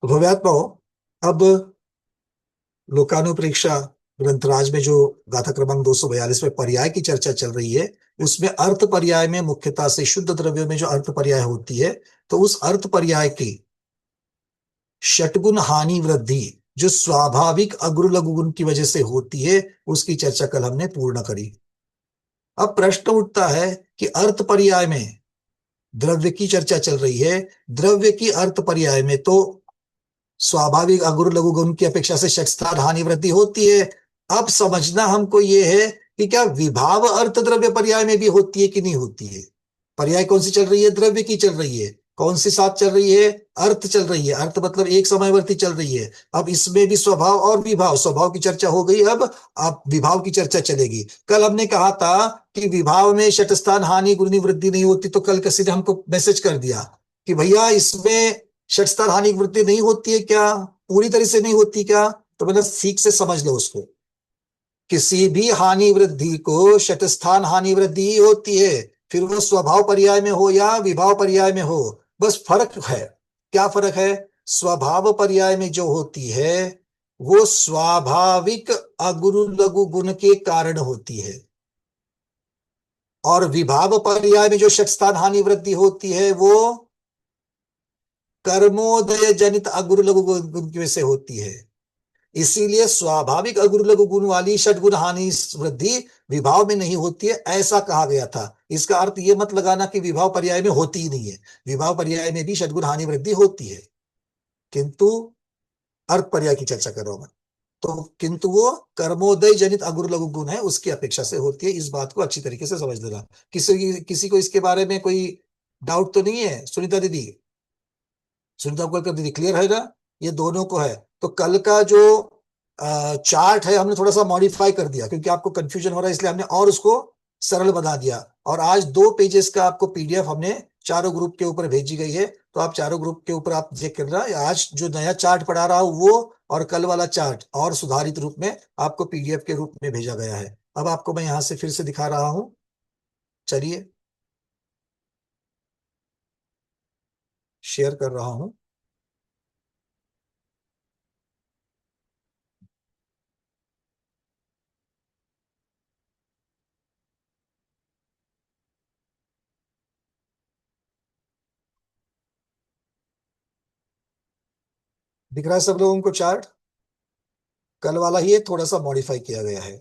तो भव्यात्मा हो, अब लोकानुप्रेक्षा ग्रंथराज में जो गाथा क्रमांक 242 में पर्याय की चर्चा चल रही है, उसमें अर्थ पर्याय में मुख्यतः से शुद्ध द्रव्य में जो अर्थ पर्याय होती है, तो उस अर्थ पर्याय की षटगुण हानि वृद्धि जो स्वाभाविक अग्र लघु गुण की वजह से होती है, उसकी चर्चा कल हमने पूर्ण करी। अब प्रश्न उठता है कि अर्थ पर्याय में द्रव्य की चर्चा चल रही है, द्रव्य की अर्थ पर्याय में तो स्वाभाविक अगुरु लघु गुण की अपेक्षा से षटस्थान हानि वृद्धि होती है। अब समझना हमको ये है कि क्या विभाव अर्थ द्रव्य पर्याय में भी होती है कि नहीं होती है। पर्याय कौन सी चल रही है? द्रव्य की चल रही है। कौन सी साथ चल रही है? अर्थ चल रही है। अर्थ मतलब एक समयवर्ती चल रही है। अब इसमें भी स्वभाव और विभाव, स्वभाव की चर्चा हो गई, अब विभाव की चर्चा चलेगी। कल हमने कहा था कि विभाव में षटस्थान हानि गुणी वृद्धि नहीं होती, तो कल किसी ने हमको मैसेज कर दिया कि भैया इसमें षटस्थान हानि वृद्धि नहीं होती है क्या, पूरी तरह से नहीं होती क्या? तो मतलब ठीक से समझ लो उसको। किसी भी हानि वृद्धि को षटस्थान हानि वृद्धि ही होती है, फिर वो स्वभाव पर्याय में हो या विभाव पर्याय में हो। बस फर्क है। क्या फर्क है? स्वभाव पर्याय में जो होती है वो स्वाभाविक अगुरु लघु गुण के कारण होती है, और विभाव पर्याय में जो षटस्थान हानि वृद्धि होती है वो कर्मोदय जनित अगुरु लघु गुण की वजह से होती है। इसीलिए स्वाभाविक अगुरु लघु गुण वाली षटगुण हानि वृद्धि विभाव में नहीं होती है, ऐसा कहा गया था। इसका अर्थ ये मत लगाना कि विभाव पर्याय में होती ही नहीं है। विभाव पर्याय में भी षटगुण हानि वृद्धि होती है, किंतु अर्थ पर्याय की चर्चा कर रहा हूं मैं। तो किंतु वो कर्मोदय जनित अगुरु लघु गुण है, उसकी अपेक्षा से होती है। इस बात को अच्छी तरीके से समझ लेना। किसी को इसके बारे में कोई डाउट तो नहीं है? सुनीता दीदी, सुनीता को कर दीदी, क्लियर है ना? ये दोनों को है। तो कल का जो चार्ट है हमने थोड़ा सा मॉडिफाई कर दिया, क्योंकि आपको कंफ्यूजन हो रहा है, इसलिए हमने और उसको सरल बना दिया। और आज 2 पेजेस का आपको पीडीएफ हमने चारों ग्रुप के ऊपर भेजी गई है, तो आप चारों ग्रुप के ऊपर आप चेक करना। आज जो नया चार्ट पढ़ा रहा हूं वो, और कल वाला चार्ट और सुधारित रूप में आपको पीडीएफ के रूप में भेजा गया है। अब आपको मैं यहां से फिर से दिखा रहा हूं, चलिए शेयर कर रहा हूं। दिख रहा है सब लोगों को चार्ट? कल वाला ही है, थोड़ा सा मॉडिफाई किया गया है।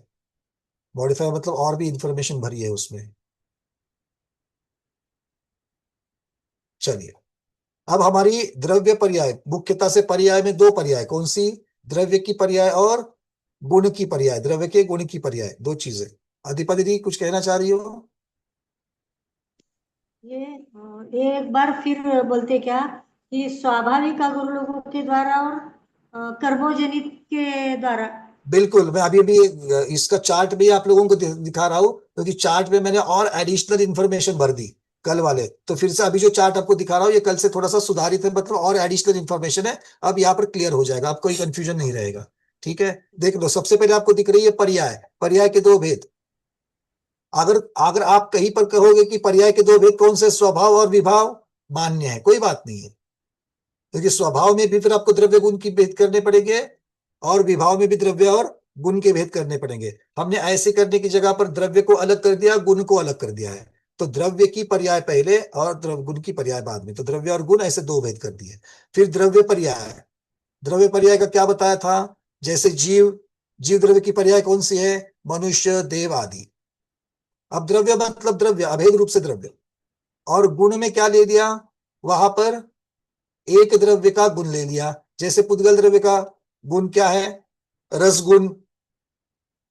मॉडिफाई मतलब और भी इंफॉर्मेशन भरी है उसमें। चलिए, अब हमारी द्रव्य पर्याय, मुख्यतः से पर्याय में दो पर्याय, कौन सी? द्रव्य की पर्याय और गुण की पर्याय। द्रव्य के गुण की पर्याय, दो चीजें। अधिपा दीदी कुछ कहना चाह रही हो? ये एक बार फिर बोलते क्या कि स्वाभाविक अगुरु लोगों के द्वारा और कर्मोजनित के द्वारा। बिल्कुल, मैं अभी अभी इसका चार्ट भी आप लोगों को दिखा रहा हूं, क्योंकि चार्ट में मैंने और एडिशनल इंफॉर्मेशन भर दी कल वाले। तो फिर से अभी जो चार्ट आपको दिखा रहा हूँ ये कल से थोड़ा सा सुधारित है, मतलब और एडिशनल इंफॉर्मेशन है। अब यहाँ पर क्लियर हो जाएगा, आपको कोई कंफ्यूजन नहीं रहेगा। ठीक है, देख लो। सबसे पहले आपको दिख रही है पर्याय, पर्याय के दो भेद। अगर अगर आप कहीं पर कहोगे कि पर्याय के दो भेद कौन से, स्वभाव और विभाव, मान्य है, कोई बात नहीं है। क्योंकि स्वभाव में भी फिर आपको द्रव्य गुण की भेद करने पड़ेंगे, और विभाव में भी द्रव्य और गुण के भेद करने पड़ेंगे। हमने ऐसे करने की जगह पर द्रव्य को अलग कर दिया, गुण को अलग कर दिया है। तो द्रव्य की पर्याय पहले और गुण की पर्याय बाद में, तो द्रव्य और गुण ऐसे दो भेद कर दिए। फिर द्रव्य पर्याय, द्रव्य पर्याय का क्या बताया था? जैसे जीव, जीव द्रव्य की पर्याय कौन सी है? मनुष्य, देव आदि। अब द्रव्य मतलब द्रव्य, अभेद रूप से द्रव्य। और गुण में क्या ले लिया? वहां पर एक द्रव्य का गुण ले लिया। जैसे पुद्गल द्रव्य का गुण क्या है? रसगुण।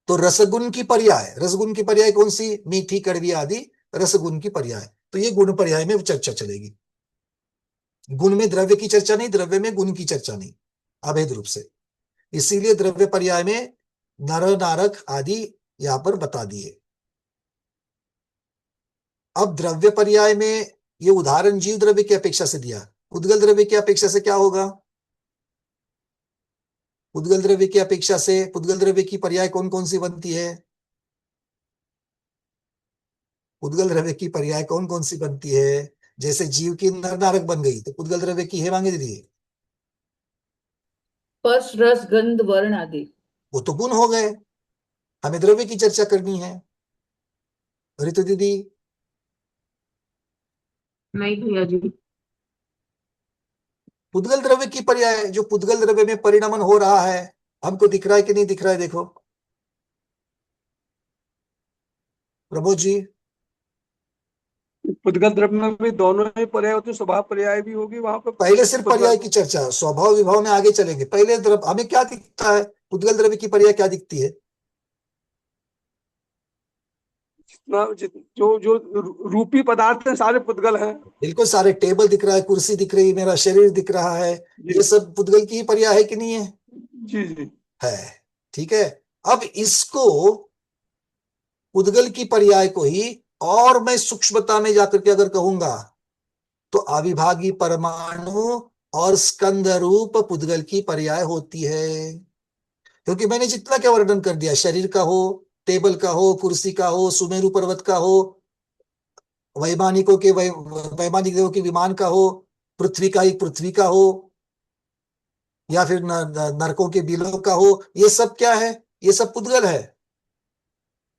तो रसगुण की पर्याय, रसगुण की पर्याय कौन सी? मीठी, कड़वी आदि रसगुण की पर्याय। तो ये गुण पर्याय में चर्चा चलेगी। गुण में द्रव्य की चर्चा नहीं, द्रव्य में गुण की चर्चा नहीं, अभेद रूप से। इसीलिए द्रव्य पर्याय में नर नारक आदि यहां पर बता दिए। अब द्रव्य पर्याय में ये उदाहरण जीव द्रव्य की अपेक्षा से दिया, उद्गल द्रव्य की अपेक्षा से क्या होगा? उद्गल द्रव्य की अपेक्षा से उद्गल द्रव्य की पर्याय कौन कौन सी बनती है? उद्गल द्रव्य की पर्याय कौन कौन सी बनती है? जैसे जीव की नर नारक बन गई, तो उद्गल द्रव्य की है मांगे दीदी। स्पर्श रस गंध वर्ण आदि। वो तो गुण हो गए, हमें द्रव्य की चर्चा करनी है। ऋतु दीदी। नहीं भैया जी। पुद्गल द्रव्य की पर्याय, जो पुद्गल द्रव्य में परिणमन हो रहा है, हमको दिख रहा है कि नहीं दिख रहा है? देखो प्रमोद जी। पुद्गल द्रव्य में भी दोनों ही पर्याय होते हैं, स्वभाव पर्याय भी होगी वहां पर। पहले सिर्फ पुद्गल पर्याय की चर्चा, स्वभाव विभाव में आगे चलेंगे। पहले द्रव्य हमें क्या दिखता है, पुद्गल द्रव्य की पर्याय क्या दिखती है? जो जो रूपी पदार्थ हैं सारे पुद्गल हैं। बिल्कुल सारे, टेबल दिख रहा है, कुर्सी दिख रही है, मेरा शरीर दिख रहा है, जी ये सब पुद्गल की ही पर्याय है कि नहीं है? जी जी। है। ठीक है। अब इसको, पुद्गल की पर्याय को ही और मैं सूक्ष्मता में जाकर के अगर कहूंगा, तो अविभागी परमाणु और स्कंद रूप पुद्गल की पर्याय होती है। क्योंकि मैंने जितना क्या वर्णन कर दिया, शरीर का हो, टेबल का हो, कुर्सी का हो, सुमेरु पर्वत का हो, वैमानिकों के वैमानिक देवों के विमान का हो, पृथ्वी का ही पृथ्वी का हो, या फिर नरकों के बिलों का हो, ये सब क्या है? ये सब पुद्गल है।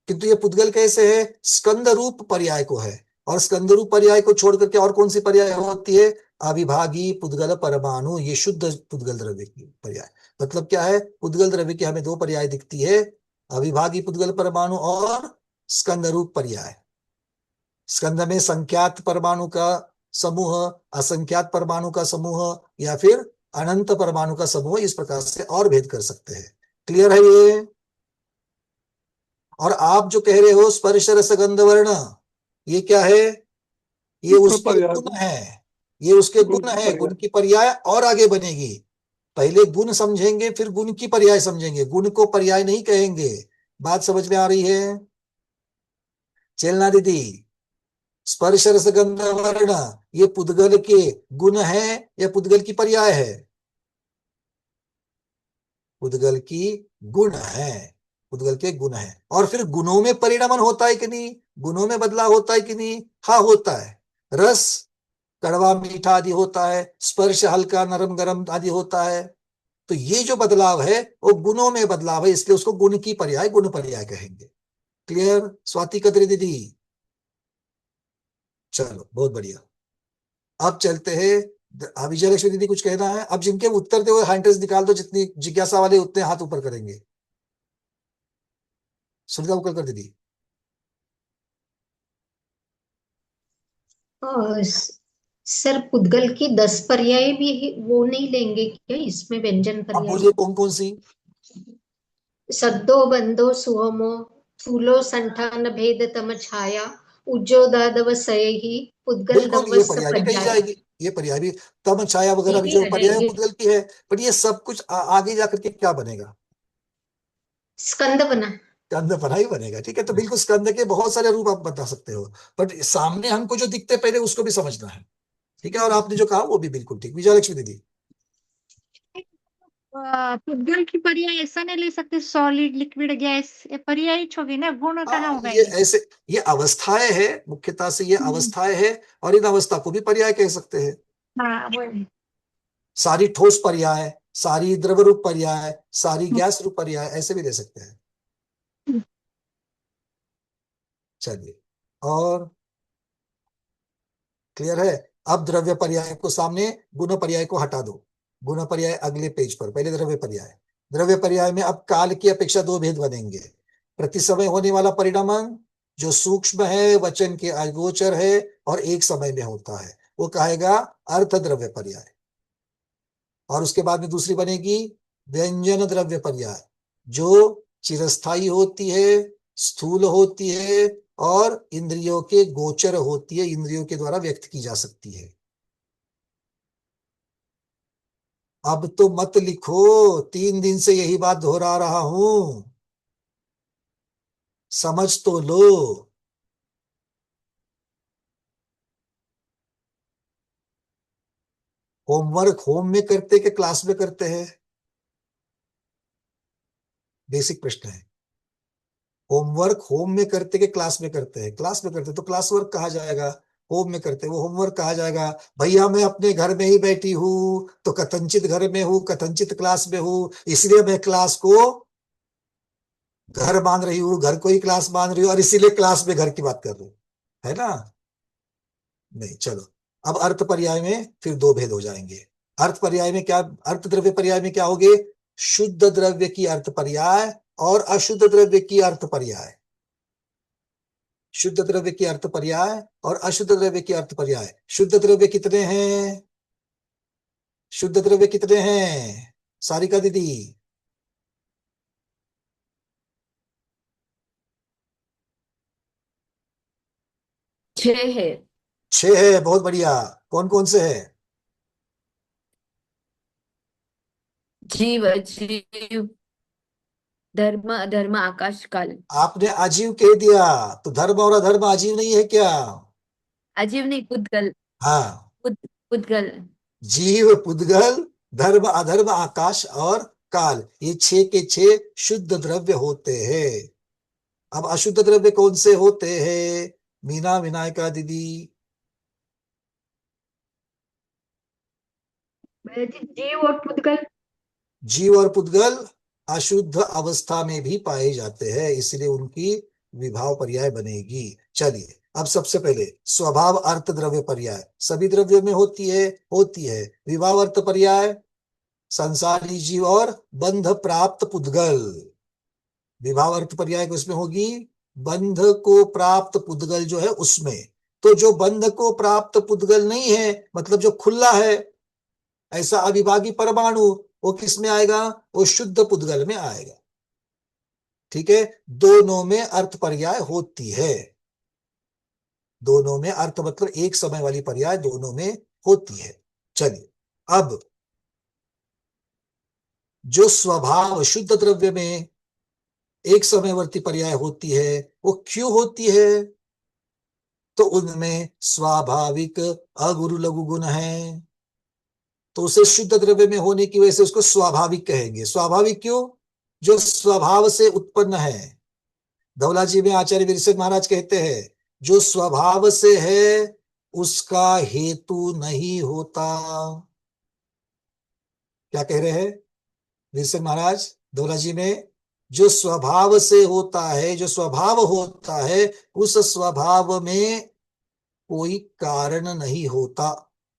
किंतु ये पुद्गल कैसे है? स्कंद रूप पर्याय को है। और स्कंद रूप पर्याय को छोड़ करके और कौन सी पर्याय होती है? अविभागी पुद्गल परमाणु, ये शुद्ध पुद्गल द्रव्य की पर्याय। मतलब क्या है? पुद्गल द्रव्य की हमें दो पर्याय दिखती है, अविभागी पुद्गल परमाणु और स्कंद रूप पर्याय। स्कंद में संख्यात परमाणु का समूह, असंख्यात परमाणु का समूह, या फिर अनंत परमाणु का समूह, इस प्रकार से और भेद कर सकते हैं। क्लियर है ये? और आप जो कह रहे हो स्पर्श रस गंध वर्ण, ये क्या है? ये गुण उसके पर्याय। गुण है। ये उसके गुण गुण की है, पर्याय। गुण की पर्याय और आगे बनेगी। पहले गुण समझेंगे, फिर गुण की पर्याय समझेंगे, गुण को पर्याय नहीं कहेंगे। बात समझ में आ रही है? चलना दीदी। स्पर्श रस गंध वर्ण, ये पुद्गल के गुण है या पुद्गल की पर्याय है? पुद्गल की गुण है। पुद्गल के गुण है। और फिर गुणों में परिणमन होता है कि नहीं? गुणों में बदलाव होता है कि नहीं? हाँ होता है। रस कड़वा मीठा आदि होता है, स्पर्श हल्का नरम गरम आदि होता है। तो ये जो बदलाव है वो गुणों में बदलाव है, इसलिए उसको गुण की पर्याय, गुण पर्याय कहेंगे। क्लियर स्वाति कद्री दीदी? चलो बहुत बढ़िया। अब चलते हैं, विजय लक्ष्मी दीदी कुछ कहना है? अब जिनके उत्तर थे वो हैंड रेस निकाल दो, जितनी जिज्ञासा वाले उतने हाथ ऊपर करेंगे। सुनीता उकलकर दीदी। और सर पुद्गल की 10 पर्याय भी वो नहीं लेंगे क्या इसमें, व्यंजन अब पर्याय? बोलिए कौन कौन सी? सद्दो बंदो सुहोमो, स्थूलो संठान भेद तम छाया, उज्जोदादव सयहि, पुद्गल बिल्कुल, ये दवस पर्याय भी कही पर्याय। जाएगी। ये पर्याय भी, तम छाया वगैरह ये भी भी जो आ पर्याय है जाएंगे। पुद्गल की है। पर ये सब कुछ आगे जाकर के क्या बनेगा? स्कंद बना। स्कंद बना ही बनेगा। ठीक है, तो बिल्कुल स्कंद के बहुत सारे रूप आप बता सकते हो, बट सामने हमको जो दिखते हैं पहले उसको भी समझना है। ठीक है, और आपने जो कहा वो भी बिल्कुल ठीक। विजयलक्ष्मी दीदी। पुद्गल की पर्याय ऐसा नहीं ले सकते, सॉलिड लिक्विड गैस, ये पर्याय होगी ना, गुण कहाँ हाँ, होगा ये ये? ऐसे, ये अवस्थाएं है, मुख्यतः से ये अवस्थाएं है। और इन अवस्था को भी पर्याय कह सकते हैं। हाँ वो है। सारी ठोस पर्याय, सारी द्रव रूप पर्याय, सारी गैस रूप पर्याय, ऐसे भी दे सकते हैं। चलिए, और क्लियर है? अब द्रव्य पर्याय को सामने, गुण पर्याय को हटा दो। गुण पर्याय अगले पेज पर, पहले द्रव्य पर्याय। द्रव्य पर्याय में अब काल की अपेक्षा दो भेद बनेंगे। प्रति समय होने वाला परिणमन, जो सूक्ष्म है, वचन के अगोचर है और एक समय में होता है, वो कहेगा अर्थ द्रव्य पर्याय। और उसके बाद में दूसरी बनेगी व्यंजन द्रव्य पर्याय, जो चिरस्थाई होती है, स्थूल होती है और इंद्रियों के गोचर होती है, इंद्रियों के द्वारा व्यक्त की जा सकती है। अब तो मत लिखो, 3 दिन से यही बात दोहरा रहा हूं, समझ तो लो। होमवर्क होम में करते कि क्लास में करते हैं? बेसिक प्रश्न है। होमवर्क होम में करते कि क्लास में करते हैं? क्लास में करते तो क्लास वर्क कहा जाएगा। होम में करते हैं, वो होमवर्क कहा जाएगा। भैया मैं अपने घर में ही बैठी हूं, तो कथनचित घर में हूं, कथनचित क्लास में हूं, इसलिए मैं क्लास को घर मान रही हूँ, घर को ही क्लास मान रही हूँ, और इसीलिए क्लास में घर की बात कर रही हूँ, है ना? नहीं, चलो अब अर्थ पर्याय में फिर दो भेद हो जाएंगे। अर्थ पर्याय में क्या, अर्थ द्रव्य पर्याय में क्या होगे? शुद्ध द्रव्य की अर्थ पर्याय और अशुद्ध द्रव्य की अर्थ पर्याय। शुद्ध द्रव्य की अर्थ पर्याय और अशुद्ध द्रव्य की अर्थ पर्याय। शुद्ध द्रव्य कितने हैं? शुद्ध द्रव्य कितने हैं सारिका दीदी? 6 है। 6 है, बहुत बढ़िया। कौन कौन से है? जीव, अजीव, धर्म, अधर्म, आकाश, काल। आपने अजीव कह दिया, तो धर्म और अधर्म अजीव नहीं है क्या? अजीव नहीं, पुद्गल। हाँ, पुद्गल। जीव, पुद्गल, धर्म, अधर्म, आकाश और काल, ये 6 के 6 शुद्ध द्रव्य होते हैं। अब अशुद्ध द्रव्य कौन से होते हैं मीना, विनायका दीदी? जीव और पुद्गल। जीव और पुद्गल अशुद्ध अवस्था में भी पाए जाते हैं, इसलिए उनकी विभाव पर्याय बनेगी। चलिए अब सबसे पहले स्वभाव अर्थ द्रव्य पर्याय सभी द्रव्यों में होती है। विभाव अर्थ पर्याय संसारी जीव और बंध प्राप्त पुद्गल। विभाव अर्थ पर्याय किसमें होगी? बंध को प्राप्त पुद्गल जो है उसमें। तो जो बंध को प्राप्त पुद्गल नहीं है, मतलब जो खुला है, ऐसा अविभागी परमाणु, वो किस में आएगा? वो शुद्ध पुद्गल में आएगा। ठीक है, दोनों में अर्थ पर्याय होती है। दोनों में अर्थ मतलब एक समय वाली पर्याय दोनों में होती है। चलिए अब जो स्वभाव शुद्ध द्रव्य में एक समयवर्ती पर्याय होती है, वो क्यों होती है? तो उनमें स्वाभाविक अगुरु लघु गुण है, तो उसे शुद्ध द्रव्य में होने की वजह से उसको स्वाभाविक कहेंगे। स्वाभाविक क्यों? जो स्वभाव से उत्पन्न है। धवला जी में आचार्य वीरसेन महाराज कहते हैं, जो स्वभाव से है उसका हेतु नहीं होता। क्या कह रहे हैं वीरसेन महाराज धवला जी में? जो स्वभाव से होता है, जो स्वभाव होता है, उस स्वभाव में कोई कारण नहीं होता।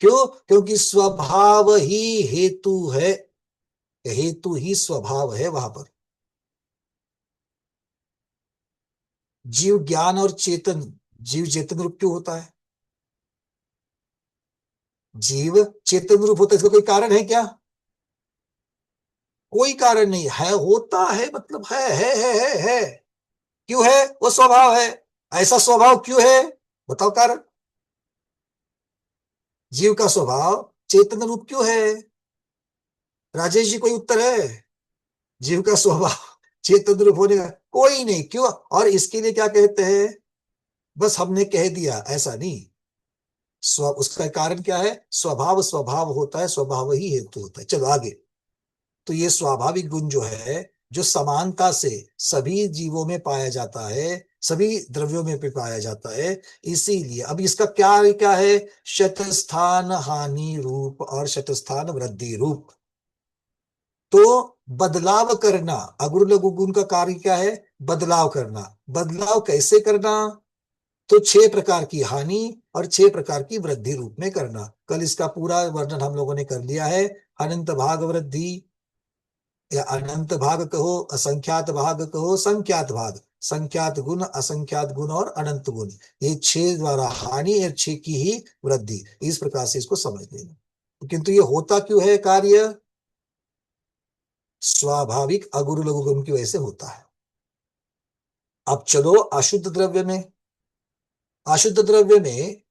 क्यों? क्योंकि स्वभाव ही हेतु है, हेतु ही स्वभाव है वहां पर। जीव ज्ञान और चेतन, जीव चेतन रूप क्यों होता है? जीव चेतन रूप होता है, इसका कोई कारण है क्या? कोई कारण नहीं है, होता है मतलब है। क्यों है? वो स्वभाव है। ऐसा स्वभाव क्यों है? बताओ कारण। जीव का स्वभाव चेतन रूप क्यों है? राजेश जी कोई उत्तर है? जीव का स्वभाव चेतन रूप होने का कोई नहीं। क्यों? और इसके लिए क्या कहते हैं? बस हमने कह दिया, ऐसा नहीं। उसका कारण क्या है? स्वभाव स्वभाव होता है, स्वभाव ही हेतु होता है। चलो आगे। तो ये स्वाभाविक गुण जो है, जो समानता से सभी जीवों में पाया जाता है, सभी द्रव्यों में भी पाया जाता है, इसीलिए अब इसका क्या है? शतस्थान हानि रूप और शतस्थान वृद्धि रूप। तो बदलाव करना, अगुरु लघु गुण का कार्य क्या है? बदलाव करना। बदलाव कैसे करना? तो 6 प्रकार की हानि और 6 प्रकार की वृद्धि रूप में करना। कल इसका पूरा वर्णन हम लोगों ने कर लिया है। अनंत भाग वृद्धि, या अनंत भाग कहो, असंख्यात भाग कहो, संख्यात भाग, संख्यात गुण, असंख्यात गुण और अनंत गुण, ये 6 द्वारा हानि और 6 की ही वृद्धि। इस प्रकार से इसको समझ लेना। किंतु ये होता क्यों है कार्य? स्वाभाविक अगुरु लघु गुण की वजह से होता है। अब चलो अशुद्ध द्रव्य में। अशुद्ध द्रव्य में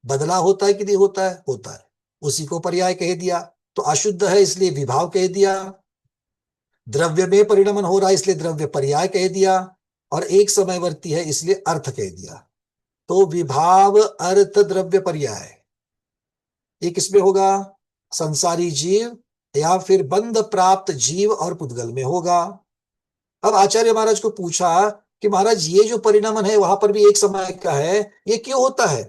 बदलाव होता है कि नहीं होता है? होता है। उसी को पर्याय कह दिया, तो अशुद्ध है इसलिए विभाव कह दिया। द्रव्य में परिणमन हो रहा है इसलिए द्रव्य पर्याय कह दिया, और एक समयवर्ती है इसलिए अर्थ कह दिया। तो विभाव अर्थ द्रव्य पर्याय ये किसमें होगा? संसारी जीव या फिर बंध प्राप्त जीव और पुद्गल में होगा। अब आचार्य महाराज को पूछा कि महाराज ये जो परिणमन है वहां पर भी एक समय का है, ये क्यों होता है?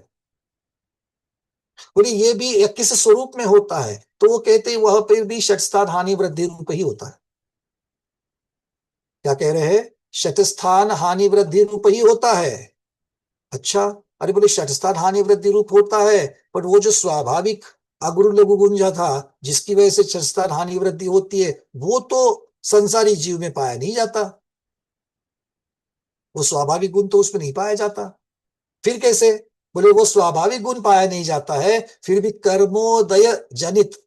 बोले ये भी किस स्वरूप में होता है, तो वो कहते हैं वह फिर भी षटस्थान हानि वृद्धि रूप ही होता है। क्या कह रहे हैं? षटस्थान हानि वृद्धि रूप ही होता है। अच्छा, अरे बोले षटस्थान हानि वृद्धि रूप होता है, पर वो जो स्वाभाविक अगुरु लघु गुंजा था जिसकी वजह से षटस्थान हानि वृद्धि होती है, वो तो संसारी जीव में पाया नहीं जाता, वो स्वाभाविक गुण तो उसमें नहीं पाया जाता। फिर कैसे? बोले वो स्वाभाविक गुण पाया नहीं जाता है, फिर भी कर्मोदय जनित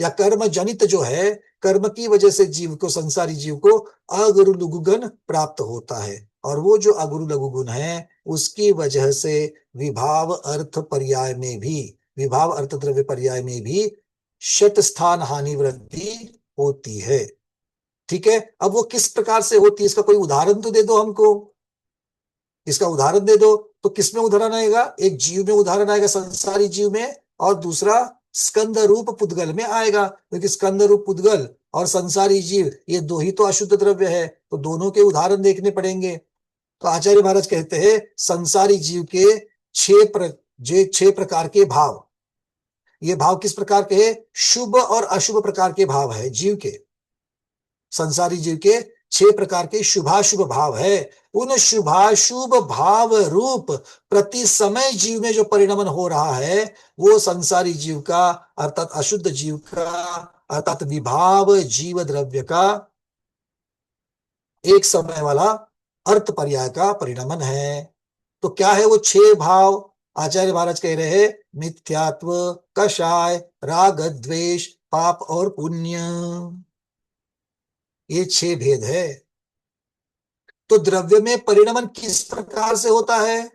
या कर्म जनित जो है, कर्म की वजह से जीव को, संसारी जीव को अगुरु लघु गुण प्राप्त होता है, और वो जो अगुरु लघु गुण है उसकी वजह से विभाव अर्थ पर्याय में भी, विभाव अर्थ द्रव्य पर्याय में भी शत स्थान हानि वृद्धि होती है। ठीक है, अब वो किस प्रकार से होती है, इसका कोई उदाहरण तो दे दो हमको, इसका उदाहरण दे दो। तो किसमें उदाहरण आएगा? एक जीव में उदाहरण आएगा, संसारी जीव में, और दूसरा स्कंद रूप पुद्गल में आएगा, क्योंकि स्कंद रूप पुद्गल और संसारी जीव ये दो ही तो अशुद्ध द्रव्य है, तो दोनों के उदाहरण देखने पड़ेंगे। तो आचार्य महाराज कहते हैं संसारी जीव के छह प्रकार के भाव। ये भाव किस प्रकार के हैं? शुभ और अशुभ प्रकार के भाव है जीव के, संसारी जीव के 6 प्रकार के शुभाशुभ भाव है। उन शुभाशुभ भाव रूप प्रति समय जीव में जो परिणमन हो रहा है, वो संसारी जीव का अर्थात अशुद्ध जीव का अर्थात विभाव जीव द्रव्य का एक समय वाला अर्थ पर्याय का परिणमन है। तो क्या है वो 6 भाव? आचार्य महाराज कह रहे हैं मिथ्यात्व, कषाय, राग द्वेष, पाप और पुण्य, ये 6 भेद है। तो द्रव्य में परिणमन किस प्रकार से होता है?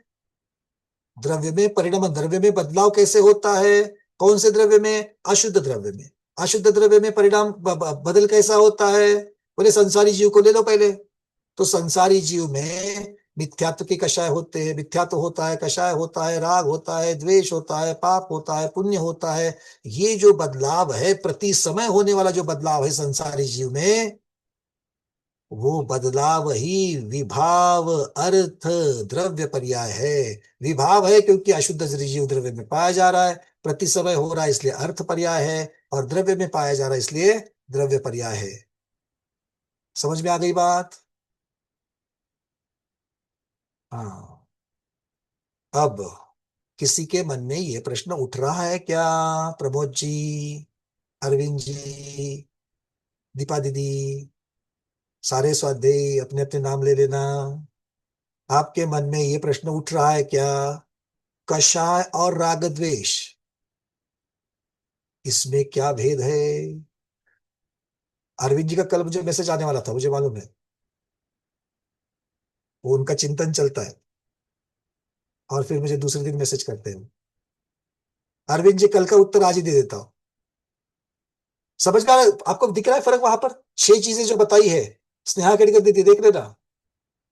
द्रव्य में परिणमन, द्रव्य में बदलाव कैसे होता है? कौन से द्रव्य में? अशुद्ध द्रव्य में। अशुद्ध द्रव्य में परिणाम बदल कैसा होता है? बोले संसारी जीव को ले लो पहले। तो संसारी जीव में मिथ्यात्व के कषाय होते हैं, मिथ्यात्व होता है, कषाय होता है, राग होता है, द्वेष होता है, पाप होता है, पुण्य होता है। ये जो बदलाव है, प्रति समय होने वाला जो बदलाव है संसारी जीव में, वो बदलाव ही विभाव अर्थ द्रव्य पर्याय है। विभाव है क्योंकि अशुद्ध जीव द्रव्य में पाया जा रहा है, प्रति समय हो रहा है इसलिए अर्थ पर्याय है, और द्रव्य में पाया जा रहा है इसलिए द्रव्य पर्याय है। समझ में आ गई बात? हाँ। अब किसी के मन में ये प्रश्न उठ रहा है क्या? प्रमोद जी, अरविंद जी, दीपा दीदी, सारे स्वाध्यायी अपने अपने नाम ले लेना। आपके मन में ये प्रश्न उठ रहा है क्या? कषाय और राग द्वेष, इसमें क्या भेद है? अरविंद जी का कल मुझे मैसेज आने वाला था, मुझे मालूम है, वो उनका चिंतन चलता है और फिर मुझे दूसरे दिन मैसेज करते हैं। अरविंद जी कल का उत्तर आज ही दे देता हूं। समझ में आ रहा है? आपको दिख रहा है फर्क? वहां पर 6 चीजें जो बताई है स्नेहा कड़ी कर दी थी, देख लेना।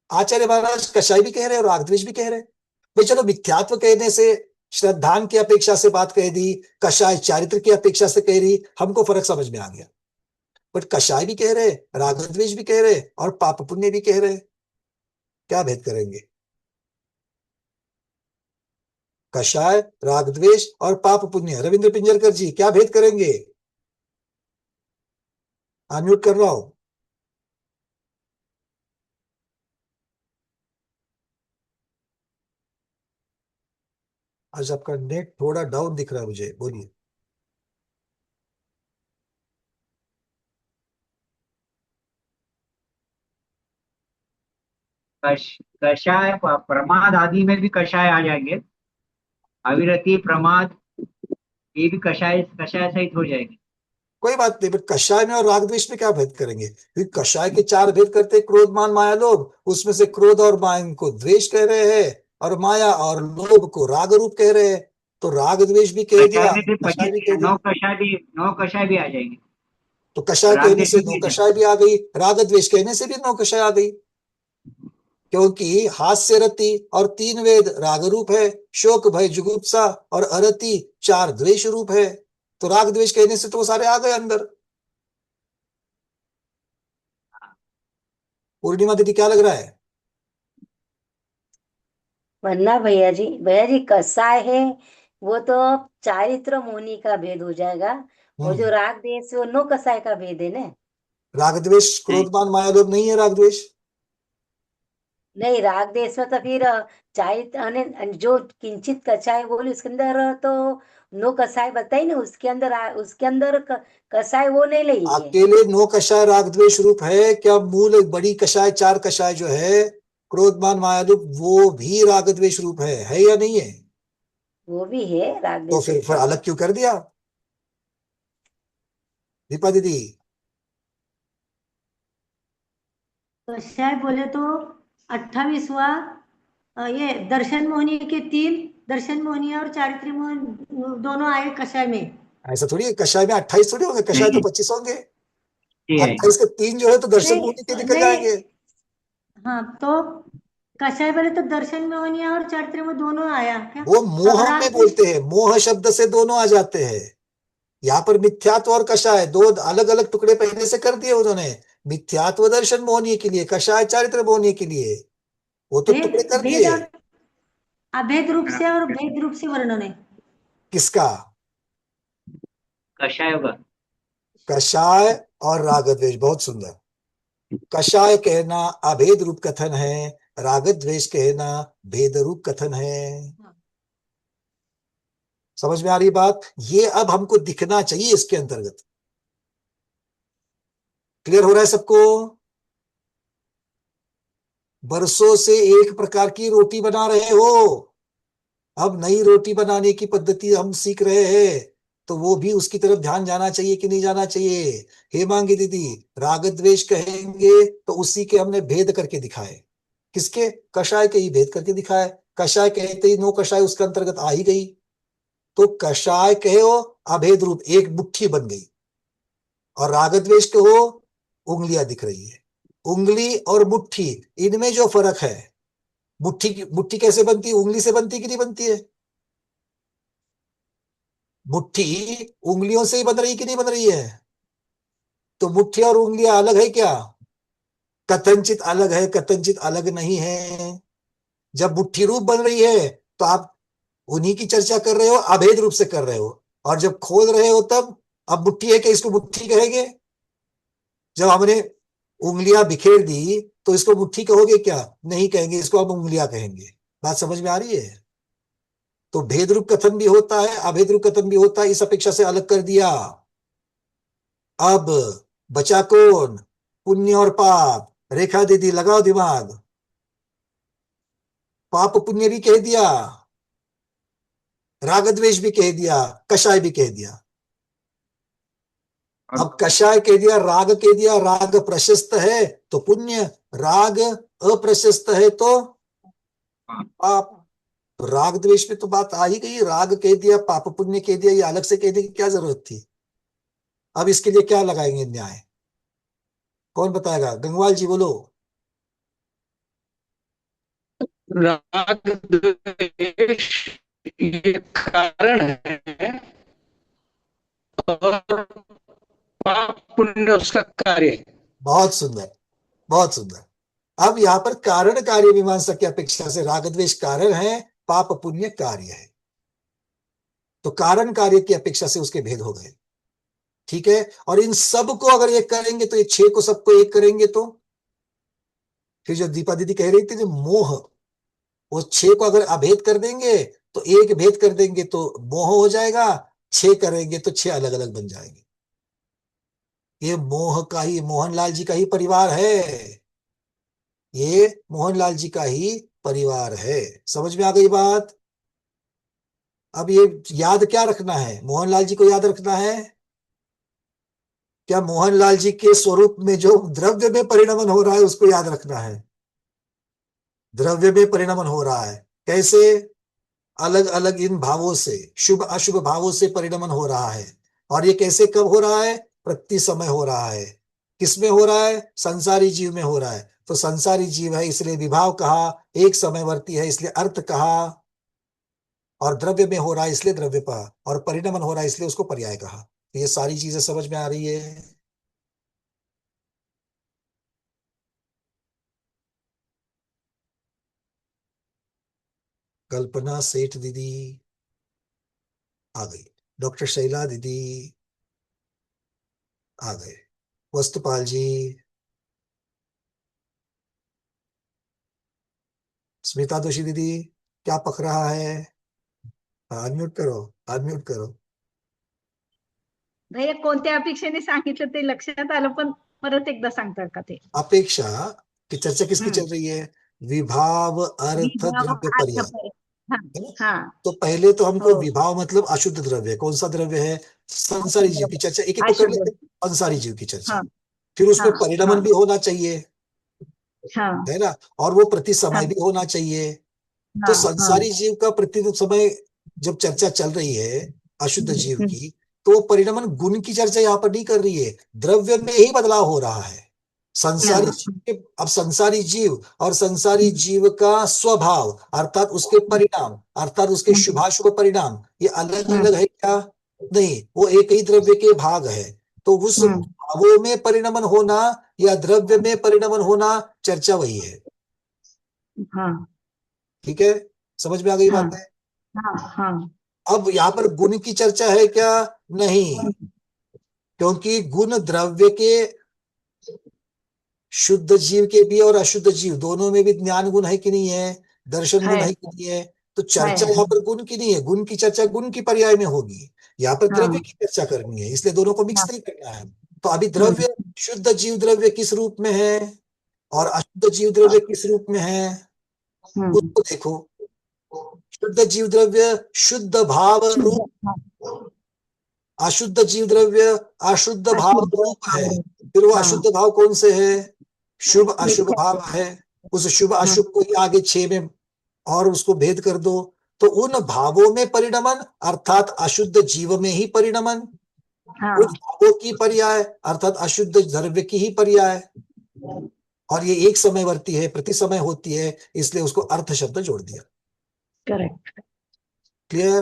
आचार्य महाराज कषाय भी कह रहे हैं और राग द्वेष भी कह रहे हैं। भाई चलो, मिथ्यात्व कहने से श्रद्धान की अपेक्षा से बात कह दी, कषाय चारित्र की अपेक्षा से कह रही, हमको फर्क समझ में आ गया। बट कषाय भी कह रहे, राग द्वेष भी कह रहे, और पाप पुण्य भी कह रहे, क्या भेद करेंगे? कषाय, राग द्वेष और पाप पुण्य, रविंद्र पिंजरकर जी क्या भेद करेंगे? अनम्यूट कर रहा हूं। आज आपका नेट थोड़ा डाउन दिख रहा है मुझे, बोलिए। कषाय प्रमाद आदि में भी कषाय आ जाएंगे, अविरति प्रमाद ये भी कषाय कषाय सहित हो जाएगी। कोई बात नहीं, बट कषाय में और राग द्वेष में क्या भेद करेंगे? क्योंकि कषाय के 4 भेद करते हैं, क्रोध मान माया लोभ, उसमें से क्रोध और माया को द्वेष कह रहे हैं, और माया और लोभ को राग रूप कह रहे हैं। तो राग द्वेष भी कह कषाय दिया, में से कषाय 25 भी कह दिया। 9 कषाय भी आ जाएंगे। तो कषाय राग कहने द्वेष से भी 9 मिल कषाय भी आ गई, राग द्वेष कहने से भी 9 कषाय आ गई, क्योंकि हास्य रति और 3 वेद राग रूप है, शोक भय जुगुप्सा और अरति 4 द्वेष रूप है। तो राग द्वेष कहने से तो वो सारे आ गए अंदर। पूर्णिमा दीदी क्या लग रहा है? वरना भैया जी कसाय है वो तो चारित्र मोहनी का भेद हो जाएगा। वो जो राग देश वो नो कसाय का भेद है ना। राग द्वेष क्रोधमान माया लोभ नहीं है राग द्वेष। नहीं, राग देश में तो फिर चारित्र जो किंचित कसाय बोली उसके अंदर तो नो कसाय बताई ना, उसके अंदर उसके अंदर कसाय वो नहीं लेंगे। अकेले नो कषाय राग द्वेष रूप है क्या? मूल बड़ी कषाय चार कषाय जो है क्रोधमान माया लोभ वो भी राग द्वेष रूप है या नहीं है? वो भी है राग तो देश फिर रूप है। अलग क्यों कर दिया दीपा दीदी? कषाय बोले तो 28वां ये दर्शन मोहनी के 3, दर्शन मोहनी और चारित्री मोहन दोनों आए कषाय में। ऐसा थोड़ी है, कषाय में 28 थोड़ी होंगे, कषाय तो नहीं 25 होंगे। ये है। 28 के 3 जो है तो दर्शन नहीं मोहनी के निकल नहीं, जाएंगे। हाँ तो कषाय बोले तो दर्शन मोहनिया और चारित्री में दोनों आया क्या? वो अब मोह राग में देश बोलते हैं, मोह शब्द से दोनों आ जाते हैं। यहाँ पर मिथ्यात्व और कषाय दो अलग अलग टुकड़े पहले से कर दिए उन्होंने। मिथ्यात्व दर्शन मोहनीय के लिए, कषाय चारित्र मोहनीय के लिए, वो तो भेद टुकड़े कर भेद दिए। और अभेद रूप से और भेद रूप से वर्णन है। किसका? कषाय होगा। कषाय और राग द्वेष। बहुत सुंदर। कषाय कहना अभेद रूप कथन है, राग द्वेष कहना भेद रूप कथन है। समझ में आ रही बात? ये अब हमको दिखना चाहिए इसके अंतर्गत। क्लियर हो रहा है सबको? बरसों से एक प्रकार की रोटी बना रहे हो, अब नई रोटी बनाने की पद्धति हम सीख रहे हैं, तो वो भी उसकी तरफ ध्यान जाना चाहिए कि नहीं जाना चाहिए? हेमांगी दीदी, राग द्वेष कहेंगे तो उसी के हमने भेद करके दिखाए। किसके? कषाय के ही भेद करके दिखाए। कषाय कहते ही नो कषाय उसके अंतर्गत आ ही गई। तो कषाय कहो अभेद रूप एक मुट्ठी बन गई, और राग द्वेष कहो उंगलियां दिख रही है। उंगली और मुट्ठी, इनमें जो फर्क है, मुट्ठी कैसे बनती है? उंगली से बनती कि नहीं बनती है? मुट्ठी उंगलियों से ही बन रही कि नहीं बन रही है? तो मुट्ठी और उंगलियां अलग है क्या? कथनचित अलग है, कथनचित अलग नहीं है। जब मुट्ठी रूप बन रही है तो आप उन्हीं की चर्चा कर रहे हो, अभेद रूप से कर रहे हो। और जब खोल रहे हो तब अब मुट्ठी है कि इसको मुट्ठी कहेंगे? जब हमने उंगलियां बिखेर दी तो इसको मुट्ठी कहोगे क्या? नहीं कहेंगे, इसको हम उंगलियां कहेंगे। बात समझ में आ रही है? तो भेद रूप कथन भी होता है, अभेद रूप कथन भी होता है, इस अपेक्षा से अलग कर दिया। अब बचा कौन? पुण्य और पाप। रेखा दीदी लगाओ दिमाग। पाप पुण्य भी कह दिया, राग द्वेष भी कह दिया, कषाय भी कह दिया। अब कषाय कह दिया, राग कह दिया, राग प्रशस्त है तो पुण्य, राग अप्रशस्त है तो पाप। तो राग द्वेष में तो बात आ ही गई। राग कह दिया, पाप पुण्य कह दिया, ये अलग से कहने की क्या जरूरत थी? अब इसके लिए क्या लगाएंगे न्याय? कौन बताएगा? गंगवाल जी बोलो। राग द्वेष ये कारण है और पाप पुण्य उसका कार्य है। बहुत सुंदर, बहुत सुंदर। अब यहाँ पर कारण कार्य मीमांसा की अपेक्षा से राग द्वेष कारण है, पाप पुण्य कार्य है। तो कारण कार्य की अपेक्षा से उसके भेद हो गए। ठीक है? और इन सब को अगर एक करेंगे तो ये 6 को सबको एक करेंगे तो फिर जो दीपा दीदी कह रही थी जो मोह, वो 6 को अगर अभेद कर देंगे तो एक भेद कर देंगे तो मोह हो जाएगा, 6 करेंगे तो 6 अलग अलग बन जाएंगे। ये मोह का ही, मोहनलाल जी का ही परिवार है। ये मोहनलाल जी का ही परिवार है। समझ में आ गई बात? अब ये याद क्या रखना है? मोहनलाल जी को याद रखना है क्या? मोहनलाल जी के स्वरूप में जो द्रव्य में परिणमन हो रहा है उसको याद रखना है। द्रव्य में परिणमन हो रहा है कैसे? अलग अलग इन भावों से, शुभ अशुभ भावों से परिणमन हो रहा है। और ये कैसे कब हो रहा है? प्रति समय हो रहा है। किसमें हो रहा है? संसारी जीव में हो रहा है। तो संसारी जीव है इसलिए विभाव कहा, एक समयवर्ती है इसलिए अर्थ कहा, और द्रव्य में हो रहा है इसलिए द्रव्य कहा, और परिणमन हो रहा है इसलिए उसको पर्याय कहा। तो ये सारी चीजें समझ में आ रही है? कल्पना सेठ दीदी, आ गई। डॉक्टर शैला दीदी आ गए। वस्तुपाल जी, स्मिता जोशी दीदी, क्या पक रहा है? अनम्यूट करो, अनम्यूट करो। भैया कोणत्या अपेक्षेने सांगितलं ते लक्षात आलं, पण परत एकदा सांगतात का ते? अपेक्षा की चर्चा किसकी चल रही है? विभाव अर्थ विभाव द्रव्य अर्थ पर्याय, पर, हाँ है ना? हाँ तो पहले तो हमको हो विभाव मतलब अशुद्ध द्रव्य, कौन सा द्रव्य है? संसारी जीव की चर्चा एक एक को कर अशुद्ध, लेते हैं। संसारी जीव की चर्चा, हाँ फिर उसमें हाँ परिणमन हाँ भी होना चाहिए, हाँ है ना? और वो प्रति हाँ समय भी होना चाहिए। तो हाँ हाँ संसारी जीव का प्रति समय जब चर्चा चल रही है अशुद्ध जीव हम्म, की, तो वो परिणमन गुण की चर्चा यहाँ पर नहीं कर रही है, द्रव्य में ही बदलाव हो रहा है। संसारी हाँ, जीव अब संसारी जीव और संसारी जीव का स्वभाव अर्थात उसके परिणाम अर्थात उसके शुभाशुभ परिणाम ये अलग अलग है क्या? नहीं, वो एक ही द्रव्य के भाग है। तो उस भावों में परिणमन होना या द्रव्य में परिणमन होना, चर्चा वही है। हाँ ठीक है, समझ में आ गई हाँ बात है? हाँ हाँ अब यहाँ पर गुण की चर्चा है क्या? नहीं, क्योंकि गुण द्रव्य के शुद्ध जीव के भी और अशुद्ध जीव दोनों में भी ज्ञान गुण है कि नहीं है, दर्शन गुण है है कि नहीं है? तो है चर्चा यहाँ पर गुण की नहीं है, गुण की चर्चा गुण की पर्याय में होगी। यहाँ पर द्रव्य हाँ की चर्चा करनी है, इसलिए दोनों को मिक्स हाँ नहीं करना है। तो अभी द्रव्य, शुद्ध जीव द्रव्य किस रूप में है और अशुद्ध जीव द्रव्य किस रूप में है, उसको देखो। शुद्ध जीव द्रव्य शुद्ध भाव रूप, हाँ, अशुद्ध जीव द्रव्य अशुद्ध भाव अशुद्ध रूप है। भाव, फिर वो हाँ अशुद्ध भाव कौन से है? शुभ अशुभ मिथ्या, भाव है। उस शुभ अशुभ को ही आगे 6 में और उसको भेद कर दो। तो उन भावों में परिणमन अर्थात अशुद्ध जीव में ही परिणमन, हाँ उन भावों की पर्याय अर्थात अशुद्ध द्रव्य की ही पर्याय, और ये एक समयवर्ती है, प्रति समय होती है, इसलिए उसको अर्थ शब्द जोड़ दिया। Correct, clear?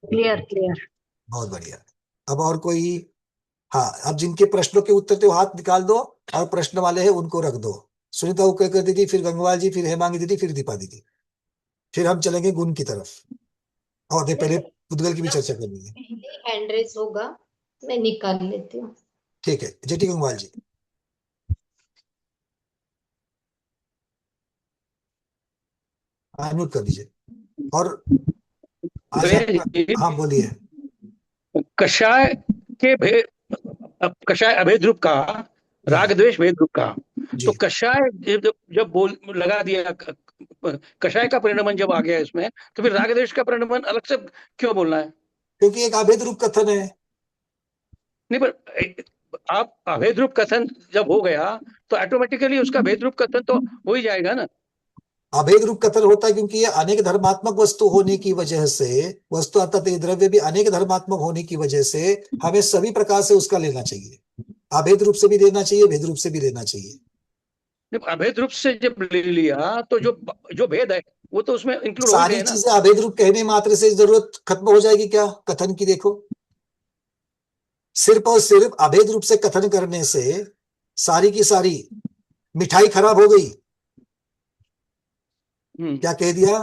Clear clear. बहुत बढ़िया। अब और कोई? हाँ, अब जिनके प्रश्नों के उत्तर थे वो हाथ निकाल दो, और प्रश्न वाले हैं उनको रख दो। सुनीता उकेकर दीदी, फिर गंगवाल जी, फिर हेमांगी दीदी, फिर दीपा दीदी, फिर हम चलेंगे गुण की तरफ। और पहले पुद्गल की भी चर्चा करनी है। पहले हैंड रेस होगा, मैं निकाल लेती हूँ। ठीक है, जेटी गंगवाल जी। अनम्यूट कर दीजिए। और आज हाँ बोलिए। कषाय के भेद, कषाय अभेद रूप का, राग द्वेष भेद रूप का। तो जी, कषाय जब बोल लगा दिया, कषाय का परिणमन जब आ गया इसमें, तो फिर राग द्वेष का परिणमन अलग से क्यों बोलना है? क्योंकि एक अभेद रूप कथन है। नहीं, पर आप अभेद रूप कथन जब हो गया तो ऑटोमेटिकली उसका भेद रूप कथन तो हो ही जाएगा ना। अभेद रूप कथन होता है क्योंकि ये अनेक धर्मात्मक वस्तु होने की वजह से, वस्तु अर्थात ये द्रव्य भी अनेक धर्मात्मक होने की वजह से हमें सभी प्रकार से उसका लेना चाहिए। अभेद रूप से भी लेना चाहिए, भेद रूप से भी लेना चाहिए। जब अभेद रूप से जब ले लिया तो जो जो भेद है वो तो उसमें इंक्लूड हो ही सारी गए ना। चीजें अभेद रूप कहने मात्र से जरूरत खत्म हो जाएगी क्या कथन की? देखो, सिर्फ और सिर्फ अभेद रूप से कथन करने से सारी की सारी मिठाई खराब हो गई। क्या कह दिया?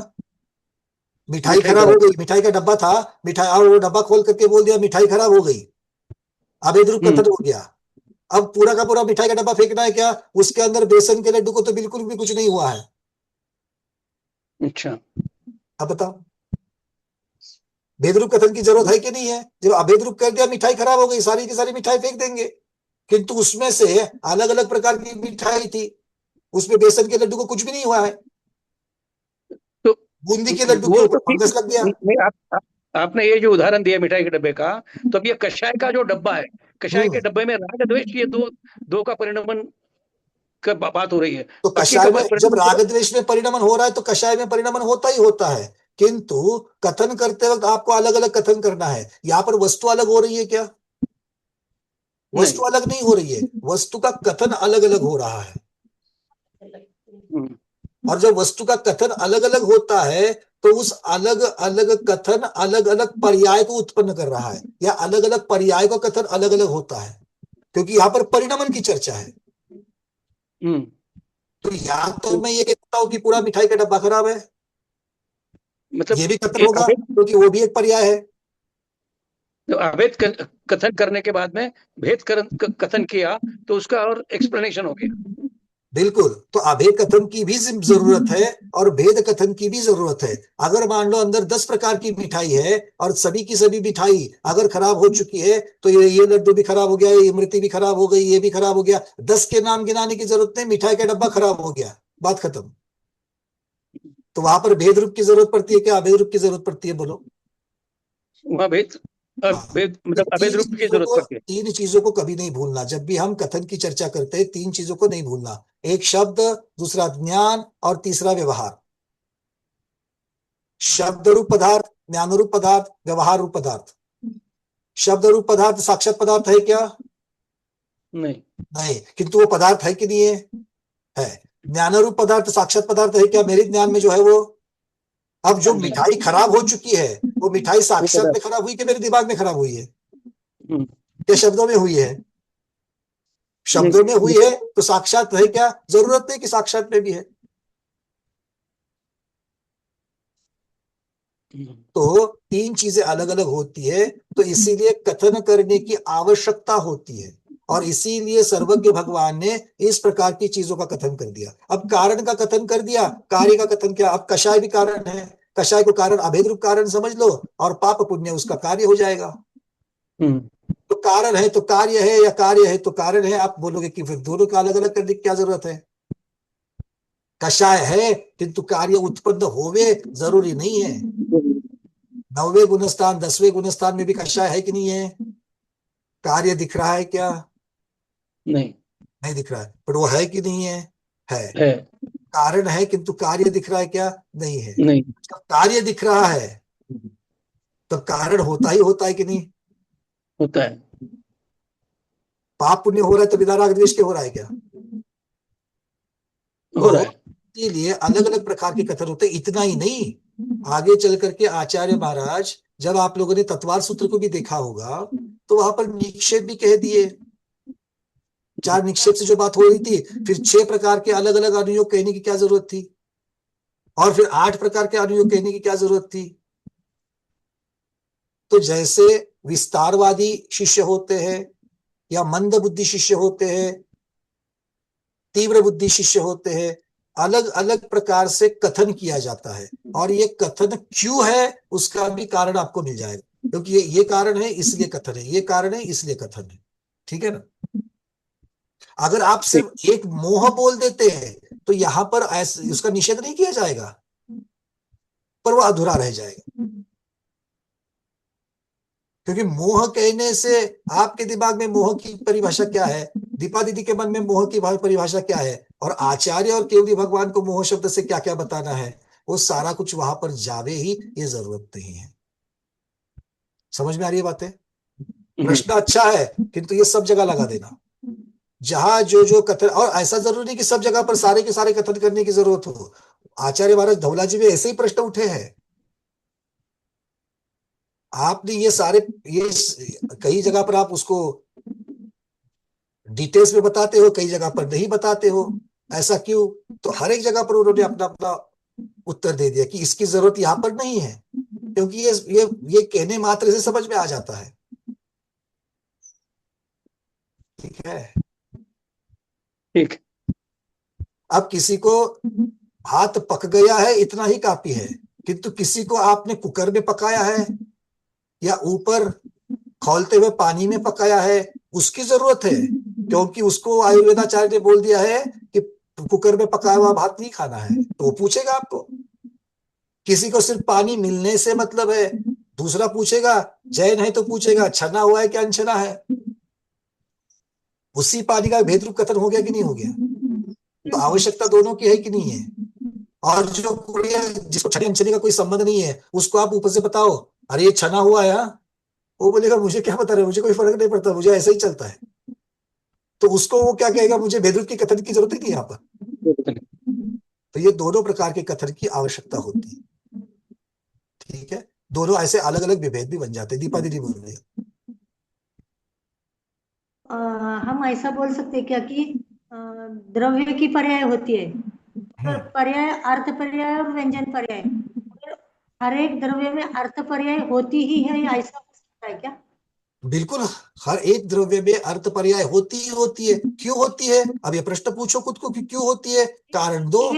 मिठाई खराब हो गई। मिठाई का डब्बा था, मिठाई, और वो डब्बा खोल करके बोल दिया मिठाई खराब हो गई। अभेद रूप कथन हो गया। अब पूरा का पूरा मिठाई का डब्बा फेंकना है क्या? उसके अंदर बेसन के लड्डू को तो बिल्कुल भी कुछ नहीं हुआ है। अच्छा, अब बताओ, भेद रूप कथन की जरूरत है कि नहीं है? जब अभेद रूप कर दिया मिठाई खराब हो गई, सारी की सारी मिठाई फेंक देंगे। किंतु उसमें से अलग अलग प्रकार की मिठाई थी, उसमें बेसन के लड्डू को कुछ भी नहीं हुआ है, तो बूंदी के लड्डू के वो ऊपर तो ठीक फंगस लग गया। नहीं, आपने ये जो उदाहरण दिया मिठाई के डब्बे का, तो अब ये कषाय का जो डब्बा है, कषाय के डब्बे में राग द्वेष, ये दो दो का परिणमन का बात हो रही है। तो बाकी कषाय का में जब परिणमन राग द्वेष में परिणमन हो रहा है तो कषाय में परिणमन होता ही होता है, किंतु कथन करते वक्त आपको अलग अलग कथन करना है। यहाँ पर वस्तु अलग हो रही है क्या? वस्तु अलग नहीं हो रही है, वस्तु का कथन अलग अलग हो रहा है। और जब वस्तु का कथन अलग अलग होता है तो उस अलग अलग कथन अलग अलग पर्याय को उत्पन्न कर रहा है, या अलग अलग पर्याय का कथन अलग अलग होता है, क्योंकि यहाँ पर परिणमन की चर्चा है। तो या तो मैं ये कहता हूं कि पूरा मिठाई का डब्बा खराब है, मतलब ये भी कथन एक होगा अभेद, क्योंकि वो भी एक पर्याय है। जो अभेद कथन करने के बाद में भेद कथन किया तो उसका और एक्सप्लेनेशन हो गया। बिल्कुल, तो अभेद कथन की भी जरूरत है और भेद कथन की भी जरूरत है। अगर मान लो अंदर 10 प्रकार की मिठाई है और सभी की सभी मिठाई अगर खराब हो चुकी है तो ये लड्डू भी खराब हो गया, ये इमरती भी खराब हो गई, ये भी खराब हो गया, 10 के नाम गिनाने की जरूरत नहीं, मिठाई का डब्बा खराब हो गया, बात खत्म। तो वहां पर भेद रूप की जरूरत पड़ती है क्या अभेद रूप की जरूरत पड़ती है, बोलो? वहां मतलब अभेद रूप की जरूरत पड़ती है। तीन चीजों को कभी नहीं भूलना, जब भी हम कथन की चर्चा करते हैं तीन चीजों को नहीं भूलना, एक शब्द, दूसरा ज्ञान और तीसरा व्यवहार। शब्द रूप पदार्थ, ज्ञान रूप पदार्थ, व्यवहार रूप पदार्थ। शब्द रूप पदार्थ साक्षात पदार्थ है क्या? नहीं। नहीं, किंतु वो पदार्थ है कि नहीं है? है। ज्ञान रूप पदार्थ साक्षात पदार्थ है क्या मेरे ज्ञान में जो है वो? अब जो मिठाई खराब हो चुकी है वो मिठाई साक्षात में खराब हुई कि मेरे दिमाग में खराब हुई है? क्या शब्दों में हुई है? शब्दों में हुई है तो साक्षात है क्या? जरूरत नहीं कि साक्षात में भी है। तो तीन चीजें अलग अलग होती है, तो इसीलिए कथन करने की आवश्यकता होती है और इसीलिए सर्वज्ञ भगवान ने इस प्रकार की चीजों का कथन कर दिया। अब कारण का कथन कर दिया, कार्य का कथन क्या? अब कषाय भी कारण है, कषाय को कारण अभेद रूप कारण समझ लो और पाप पुण्य उसका कार्य हो जाएगा। तो कारण है तो कार्य है या कार्य है तो कारण है, आप बोलोगे कि फिर दोनों का अलग अलग करने की क्या जरूरत है? कषाय है किंतु कार्य उत्पन्न होवे जरूरी नहीं है। 9वें गुणस्थान 10वें गुणस्थान में भी कषाय है कि नहीं है? कार्य दिख रहा है क्या? नहीं दिख रहा है, पर वो है कि नहीं है? है। कारण है किंतु कार्य दिख रहा है क्या? नहीं है। जब कार्य दिख रहा है तो कारण होता ही होता है कि नहीं? होता है। पाप पुण्य हो रहा है तो बिना राग द्वेष के हो रहा है क्या? हो रहा है। इसीलिए अलग अलग प्रकार के कथन होते हैं। इतना ही नहीं, आगे चल करके आचार्य महाराज जब आप लोगों ने तत्वार सूत्र को भी देखा होगा तो वहां पर निक्षेप भी कह दिए। 4 निक्षेप से जो बात हो रही थी, फिर 6 प्रकार के अलग अलग अनुयोग कहने की क्या जरूरत थी? और फिर 8 प्रकार के अनुयोग कहने की क्या जरूरत थी? तो जैसे विस्तारवादी शिष्य होते हैं या मंद बुद्धि शिष्य होते हैं, तीव्र बुद्धि शिष्य होते हैं, अलग अलग प्रकार से कथन किया जाता है और ये कथन क्यों है उसका भी कारण आपको मिल जाएगा, क्योंकि ये कारण है इसलिए कथन है, ये कारण है इसलिए कथन है। ठीक है ना? अगर आप सिर्फ एक मोह बोल देते हैं तो यहां पर ऐसे उसका निषेध नहीं किया जाएगा, पर वो अधूरा रह जाएगा। क्योंकि मोह कहने से आपके दिमाग में मोह की परिभाषा क्या है, दीपा दीदी के मन में मोह की परिभाषा क्या है, और आचार्य और केवली भगवान को मोह शब्द से क्या क्या बताना है, वो सारा कुछ वहां पर जावे ही, ये जरूरत नहीं है। समझ में आ रही है बातें? प्रश्न अच्छा है किंतु ये सब जगह लगा देना, जहां जो कथन, और ऐसा जरूरी नहीं कि सब जगह पर सारे के सारे कथन करने की जरूरत हो। आचार्य महाराज धौला जी में ऐसे ही प्रश्न उठे हैं, आपने ये सारे ये कई जगह पर आप उसको डिटेल्स में बताते हो, कई जगह पर नहीं बताते हो, ऐसा क्यों? तो हर एक जगह पर उन्होंने अपना अपना उत्तर दे दिया कि इसकी जरूरत यहां पर नहीं है, क्योंकि ये कहने मात्र से समझ में आ जाता है। ठीक है? ठीक। अब किसी को भात पक गया है इतना ही काफी है, किंतु किसी को आपने कुकर में पकाया है या ऊपर खौलते हुए पानी में पकाया है, उसकी जरूरत है, क्योंकि उसको आयुर्वेदाचार्य ने बोल दिया है कि कुकर में पकाया हुआ भात नहीं खाना है, तो वो पूछेगा आपको। किसी को सिर्फ पानी मिलने से मतलब है, दूसरा पूछेगा जैन है तो पूछेगा छना हुआ है क्या अनछना है। उसी पानी का भेद रूप कथन हो गया कि नहीं हो गया? तो आवश्यकता दोनों की है कि नहीं है? और जो कुड़िया जिसको छने अनछने का कोई संबंध नहीं है, उसको आप ऊपर से बताओ अरे ये छना हुआ है, वो बोलेगा मुझे क्या बता रहे, मुझे कोई फर्क नहीं पड़ता, मुझे ऐसा ही चलता है। तो उसको वो क्या कहेगा, मुझे भेद रूप की कथन की जरूरत ही नहीं यहाँ पर। तो ये दोनों प्रकार के कथन की आवश्यकता होती है। ठीक है? दोनों ऐसे अलग अलग विभेद भी बन जाते हैं। दीपा दीदी बोल रही है। हम ऐसा बोल सकते हैं क्या कि द्रव्य की पर्याय होती है, तो पर्याय अर्थ पर्याय और व्यंजन पर्याय, हर एक द्रव्य में अर्थ पर्याय होती ही है, ऐसा हो सकता है क्या? बिल्कुल, हर एक द्रव्य में अर्थ पर्याय होती ही होती है। क्यों होती है? अब ये प्रश्न पूछो खुद को कि क्यों होती है, कारण दो।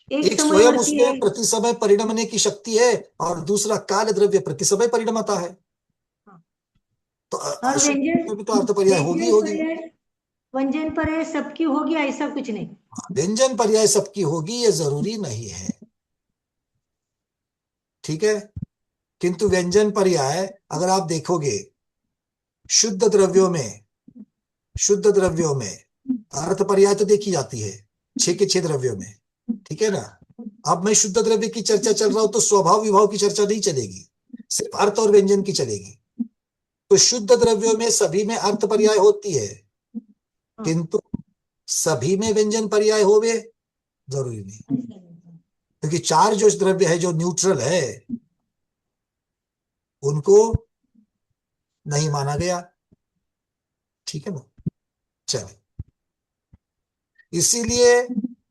एक एक स्वयं समयवर्ती है उसमें प्रति समय परिणमने की शक्ति है और दूसरा काल द्रव्य प्रति समय परिणमता है। तो और अशुद्ध व्यंजन में भी तो अर्थ पर्याय होगी व्यंजन होगी। पर्याय व्यंजन पर्याय सबकी होगी ऐसा कुछ नहीं। व्यंजन पर्याय सबकी होगी ये जरूरी नहीं है, ठीक है। किंतु व्यंजन पर्याय अगर आप देखोगे शुद्ध द्रव्यों में, शुद्ध द्रव्यों में अर्थ पर्याय तो देखी जाती है 6 के 6 द्रव्यों में, ठीक है ना। अब मैं शुद्ध द्रव्य की चर्चा चल रहा हूं तो स्वभाव विभाव की चर्चा नहीं चलेगी, सिर्फ अर्थ और व्यंजन की चलेगी। तो शुद्ध द्रव्यों में सभी में अर्थ पर्याय होती है, किंतु सभी में व्यंजन पर्याय होवे जरूरी नहीं, क्योंकि 4 जो द्रव्य है जो न्यूट्रल है उनको नहीं माना गया, ठीक है ना। चलिए, इसीलिए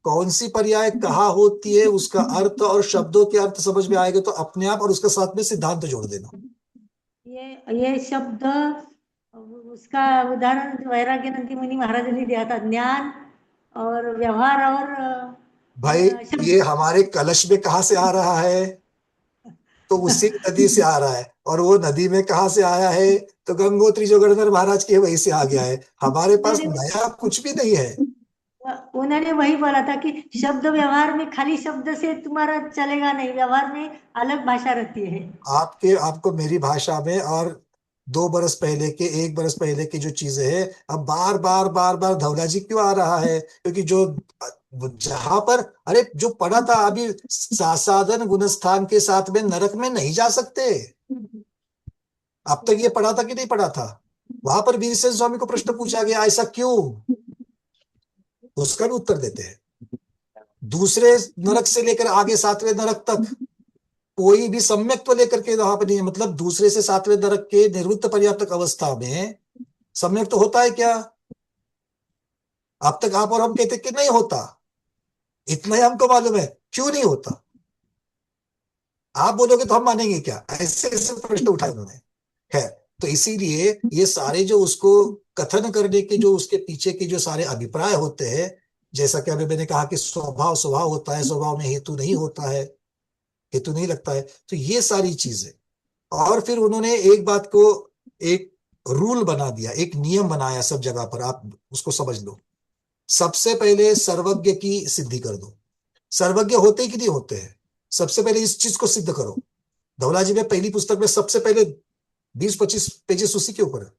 कौन सी पर्याय कहाँ होती है उसका अर्थ और शब्दों के अर्थ समझ में आएगा तो अपने आप, और उसके साथ में सिद्धांत जोड़ देना। ये शब्द उसका उदाहरण वैराग्यानंद मुनि महाराज ने दिया था, ज्ञान और व्यवहार और भाई शब्द। ये हमारे कलश में कहाँ से आ रहा है? तो उसी नदी से आ रहा है, और वो नदी में कहाँ से आया है? तो गंगोत्री जो गणधर महाराज के वहीं से आ गया है। हमारे पास नया कुछ भी नहीं है। उन्होंने वही बोला था कि शब्द व्यवहार में खाली शब्द से तुम्हारा चलेगा नहीं, व्यवहार में अलग भाषा रहती है। आपको मेरी भाषा में और 2 बरस पहले के, 1 बरस पहले की जो चीजें हैं अब बार बार बार बार धवला जी क्यों आ रहा है? क्योंकि जो जहां पर, अरे जो पढ़ा था अभी, साधन गुणस्थान के साथ में नरक में नहीं जा सकते। अब तक ये पढ़ा था कि नहीं पढ़ा था? वहां पर वीरसेन स्वामी को प्रश्न पूछा गया ऐसा क्यों, उसका भी उत्तर देते हैं। दूसरे नरक से लेकर आगे 7वें नरक तक कोई भी सम्यक तो लेकर के वहां पर नहीं है। मतलब दूसरे से 7वें नरक के निवृत्त पर्याप्तक अवस्था में सम्यक तो होता है क्या? अब तक आप और हम कहते कि नहीं होता, इतना ही हमको मालूम है। क्यों नहीं होता? आप बोलोगे तो हम मानेंगे क्या? ऐसे ऐसे प्रश्न उठाए उन्होंने। है तो इसीलिए ये सारे जो उसको कथन करने के जो उसके पीछे के जो सारे अभिप्राय होते हैं, जैसा कि अभी मैंने कहा कि स्वभाव स्वभाव होता है, स्वभाव में हेतु नहीं होता है, हेतु नहीं लगता है, तो ये सारी चीजें। और फिर उन्होंने एक बात को एक रूल बना दिया, एक नियम बनाया सब जगह पर, आप उसको समझ लो। सबसे पहले सर्वज्ञ की सिद्धि कर दो। सर्वज्ञ होते ही कि नहीं होते हैं, सबसे पहले इस चीज को सिद्ध करो। धवला जी में पहली पुस्तक में सबसे पहले 20-25 पेजेस उसी के ऊपर है।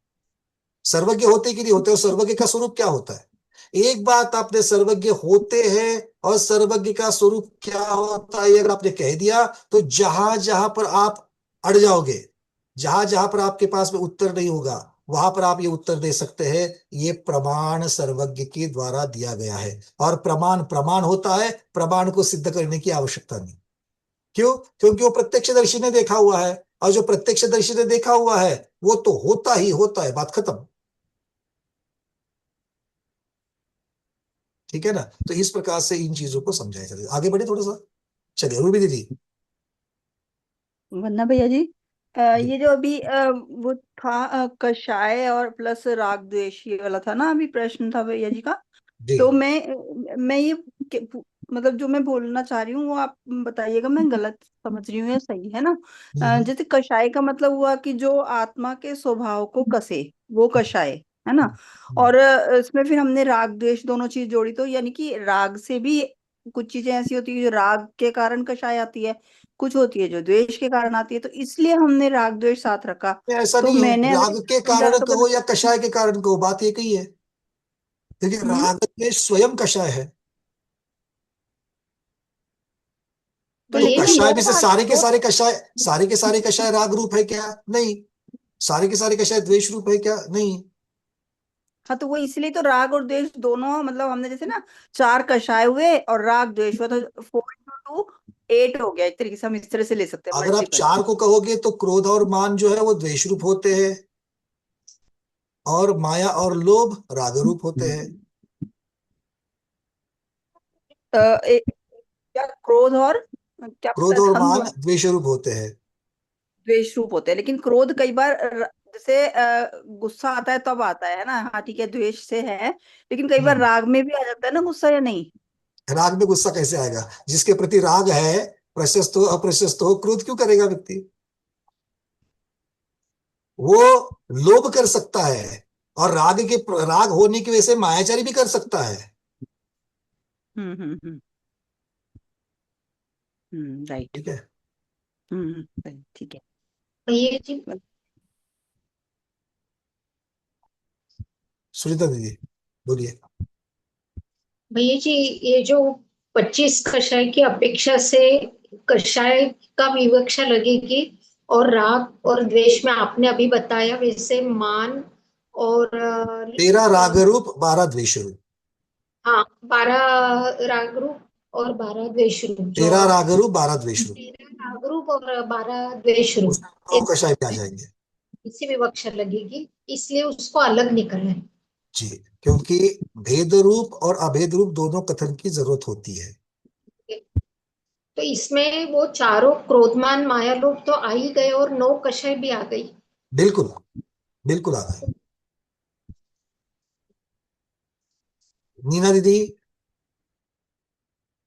सर्वज्ञ होते कि नहीं होते, और सर्वज्ञ का स्वरूप क्या होता है? एक बात आपने सर्वज्ञ होते हैं और सर्वज्ञ का स्वरूप क्या होता है अगर आपने कह दिया, तो जहां जहां पर आप अड़ जाओगे, जहां जहां पर आपके पास में उत्तर नहीं होगा, वहां पर आप ये उत्तर दे सकते हैं, ये प्रमाण सर्वज्ञ के द्वारा दिया गया है। और प्रमाण प्रमाण होता है, प्रमाण को सिद्ध करने की आवश्यकता नहीं। क्यों? क्योंकि वो प्रत्यक्षदर्शी ने देखा हुआ है, और जो प्रत्यक्षदर्शी ने देखा हुआ है वो तो होता ही होता है, बात खत्म। ठीक है ना। तो इस प्रकार से इन चीजों को समझाया जाता है। आगे बढ़े थोड़ा सा, चलिए रूबी दीदी। वरना भैया जी जी ये जो अभी वो था कषाय और प्लस राग द्वेष ये वाला था ना अभी प्रश्न था भैया जी का। जी तो मैं ये मतलब जो मैं बोलना चाह रही हूँ वो आप बताइएगा मैं गलत समझ रही हूँ या सही है ना। हम्म, जैसे कषाय का मतलब हुआ कि जो आत्मा के स्वभाव को कसे वो कषाय है ना। हम्म। और इसमें फिर हमने राग द्वेष दोनों चीज जोड़ी तो यानी कि राग से भी कुछ चीजें ऐसी होती है जो राग के कारण कषाय आती है, कुछ होती है जो द्वेष के कारण आती है, तो इसलिए हमने राग द्वेष साथ रखा। ऐसा तो नहीं है, मैंने अगर राग के समझा कारण तो कहो या कषाय के कारण कहो, बात एक ही है। क्योंकि हम्म राग के स्वयं कषाय है। तो तो ये लेकिन भी कषाय दो में से भाग सारे के दो सारे कषाय, सारे के सारे कषाय राग रूप है क्या? नहीं। सारे के सारे कषाय द्वेष रूप है क्या? नहीं। हाँ तो वो इसलिए तो राग और द्वेष दोनों मतलब हमने जैसे ना 4 कषाय हुए और राग द्वेष हुआ तो 4 into 2 8 हो गया, एक तरीके से हम इस तरह से ले सकते हैं अगर आप मल्टीपल। 4 को कहोगे तो क्रोध और मान जो है वो द्वेष रूप होते हैं, और माया और लोभ राग रूप होते हैं। क्या क्रोध और क्या क्रोध बताया और था मान दोबारा? द्वेष रूप होते हैं। द्वेष रूप होते हैं, लेकिन क्रोध कई बार जैसे गुस्सा आता है तब आता है ना, हाँ ठीक है, द्वेष से है, लेकिन कई बार हम्म। राग में भी आ जाता है ना गुस्सा, या नहीं? राग में गुस्सा कैसे आएगा? जिसके प्रति राग है, प्रशस्त हो अप्रशस्त हो, क्रोध क्यों करेगा व्यक्ति? वो लोभ कर सकता है, और राग होने की वजह से मायाचारी भी कर सकता है। हम्म, राइट। ठीक है। right, ठीक है। भैया जी, सुनीता दीदी बोलिए। भैया जी, ये जो 25 कषाय की अपेक्षा से कषाय का विवक्षा लगेगी, और राग और द्वेष में आपने अभी बताया वैसे मान और 13 राग रूप, 12 द्वेष रूप। हाँ, 12 राग रूप और 12 द्वेष रूप, जो 13 राग रूप, 12 द्वेष रूप, 13 राग रूप और 12 द्वेष रूप, उसमें 9 कषाय में आ जाएंगे। इसी विवक्षा लगेगी, इसलिए उसको अलग निकलना है। जी, क्योंकि भेद रूप और अभेद रूप दोनों कथन की जरूरत होती है। तो इसमें वो चारों क्रोधमान माया लोग तो आ ही गए और 9 कषाय भी आ गई। बिल्कुल, बिल्कुल आ गए। नीना दीदी,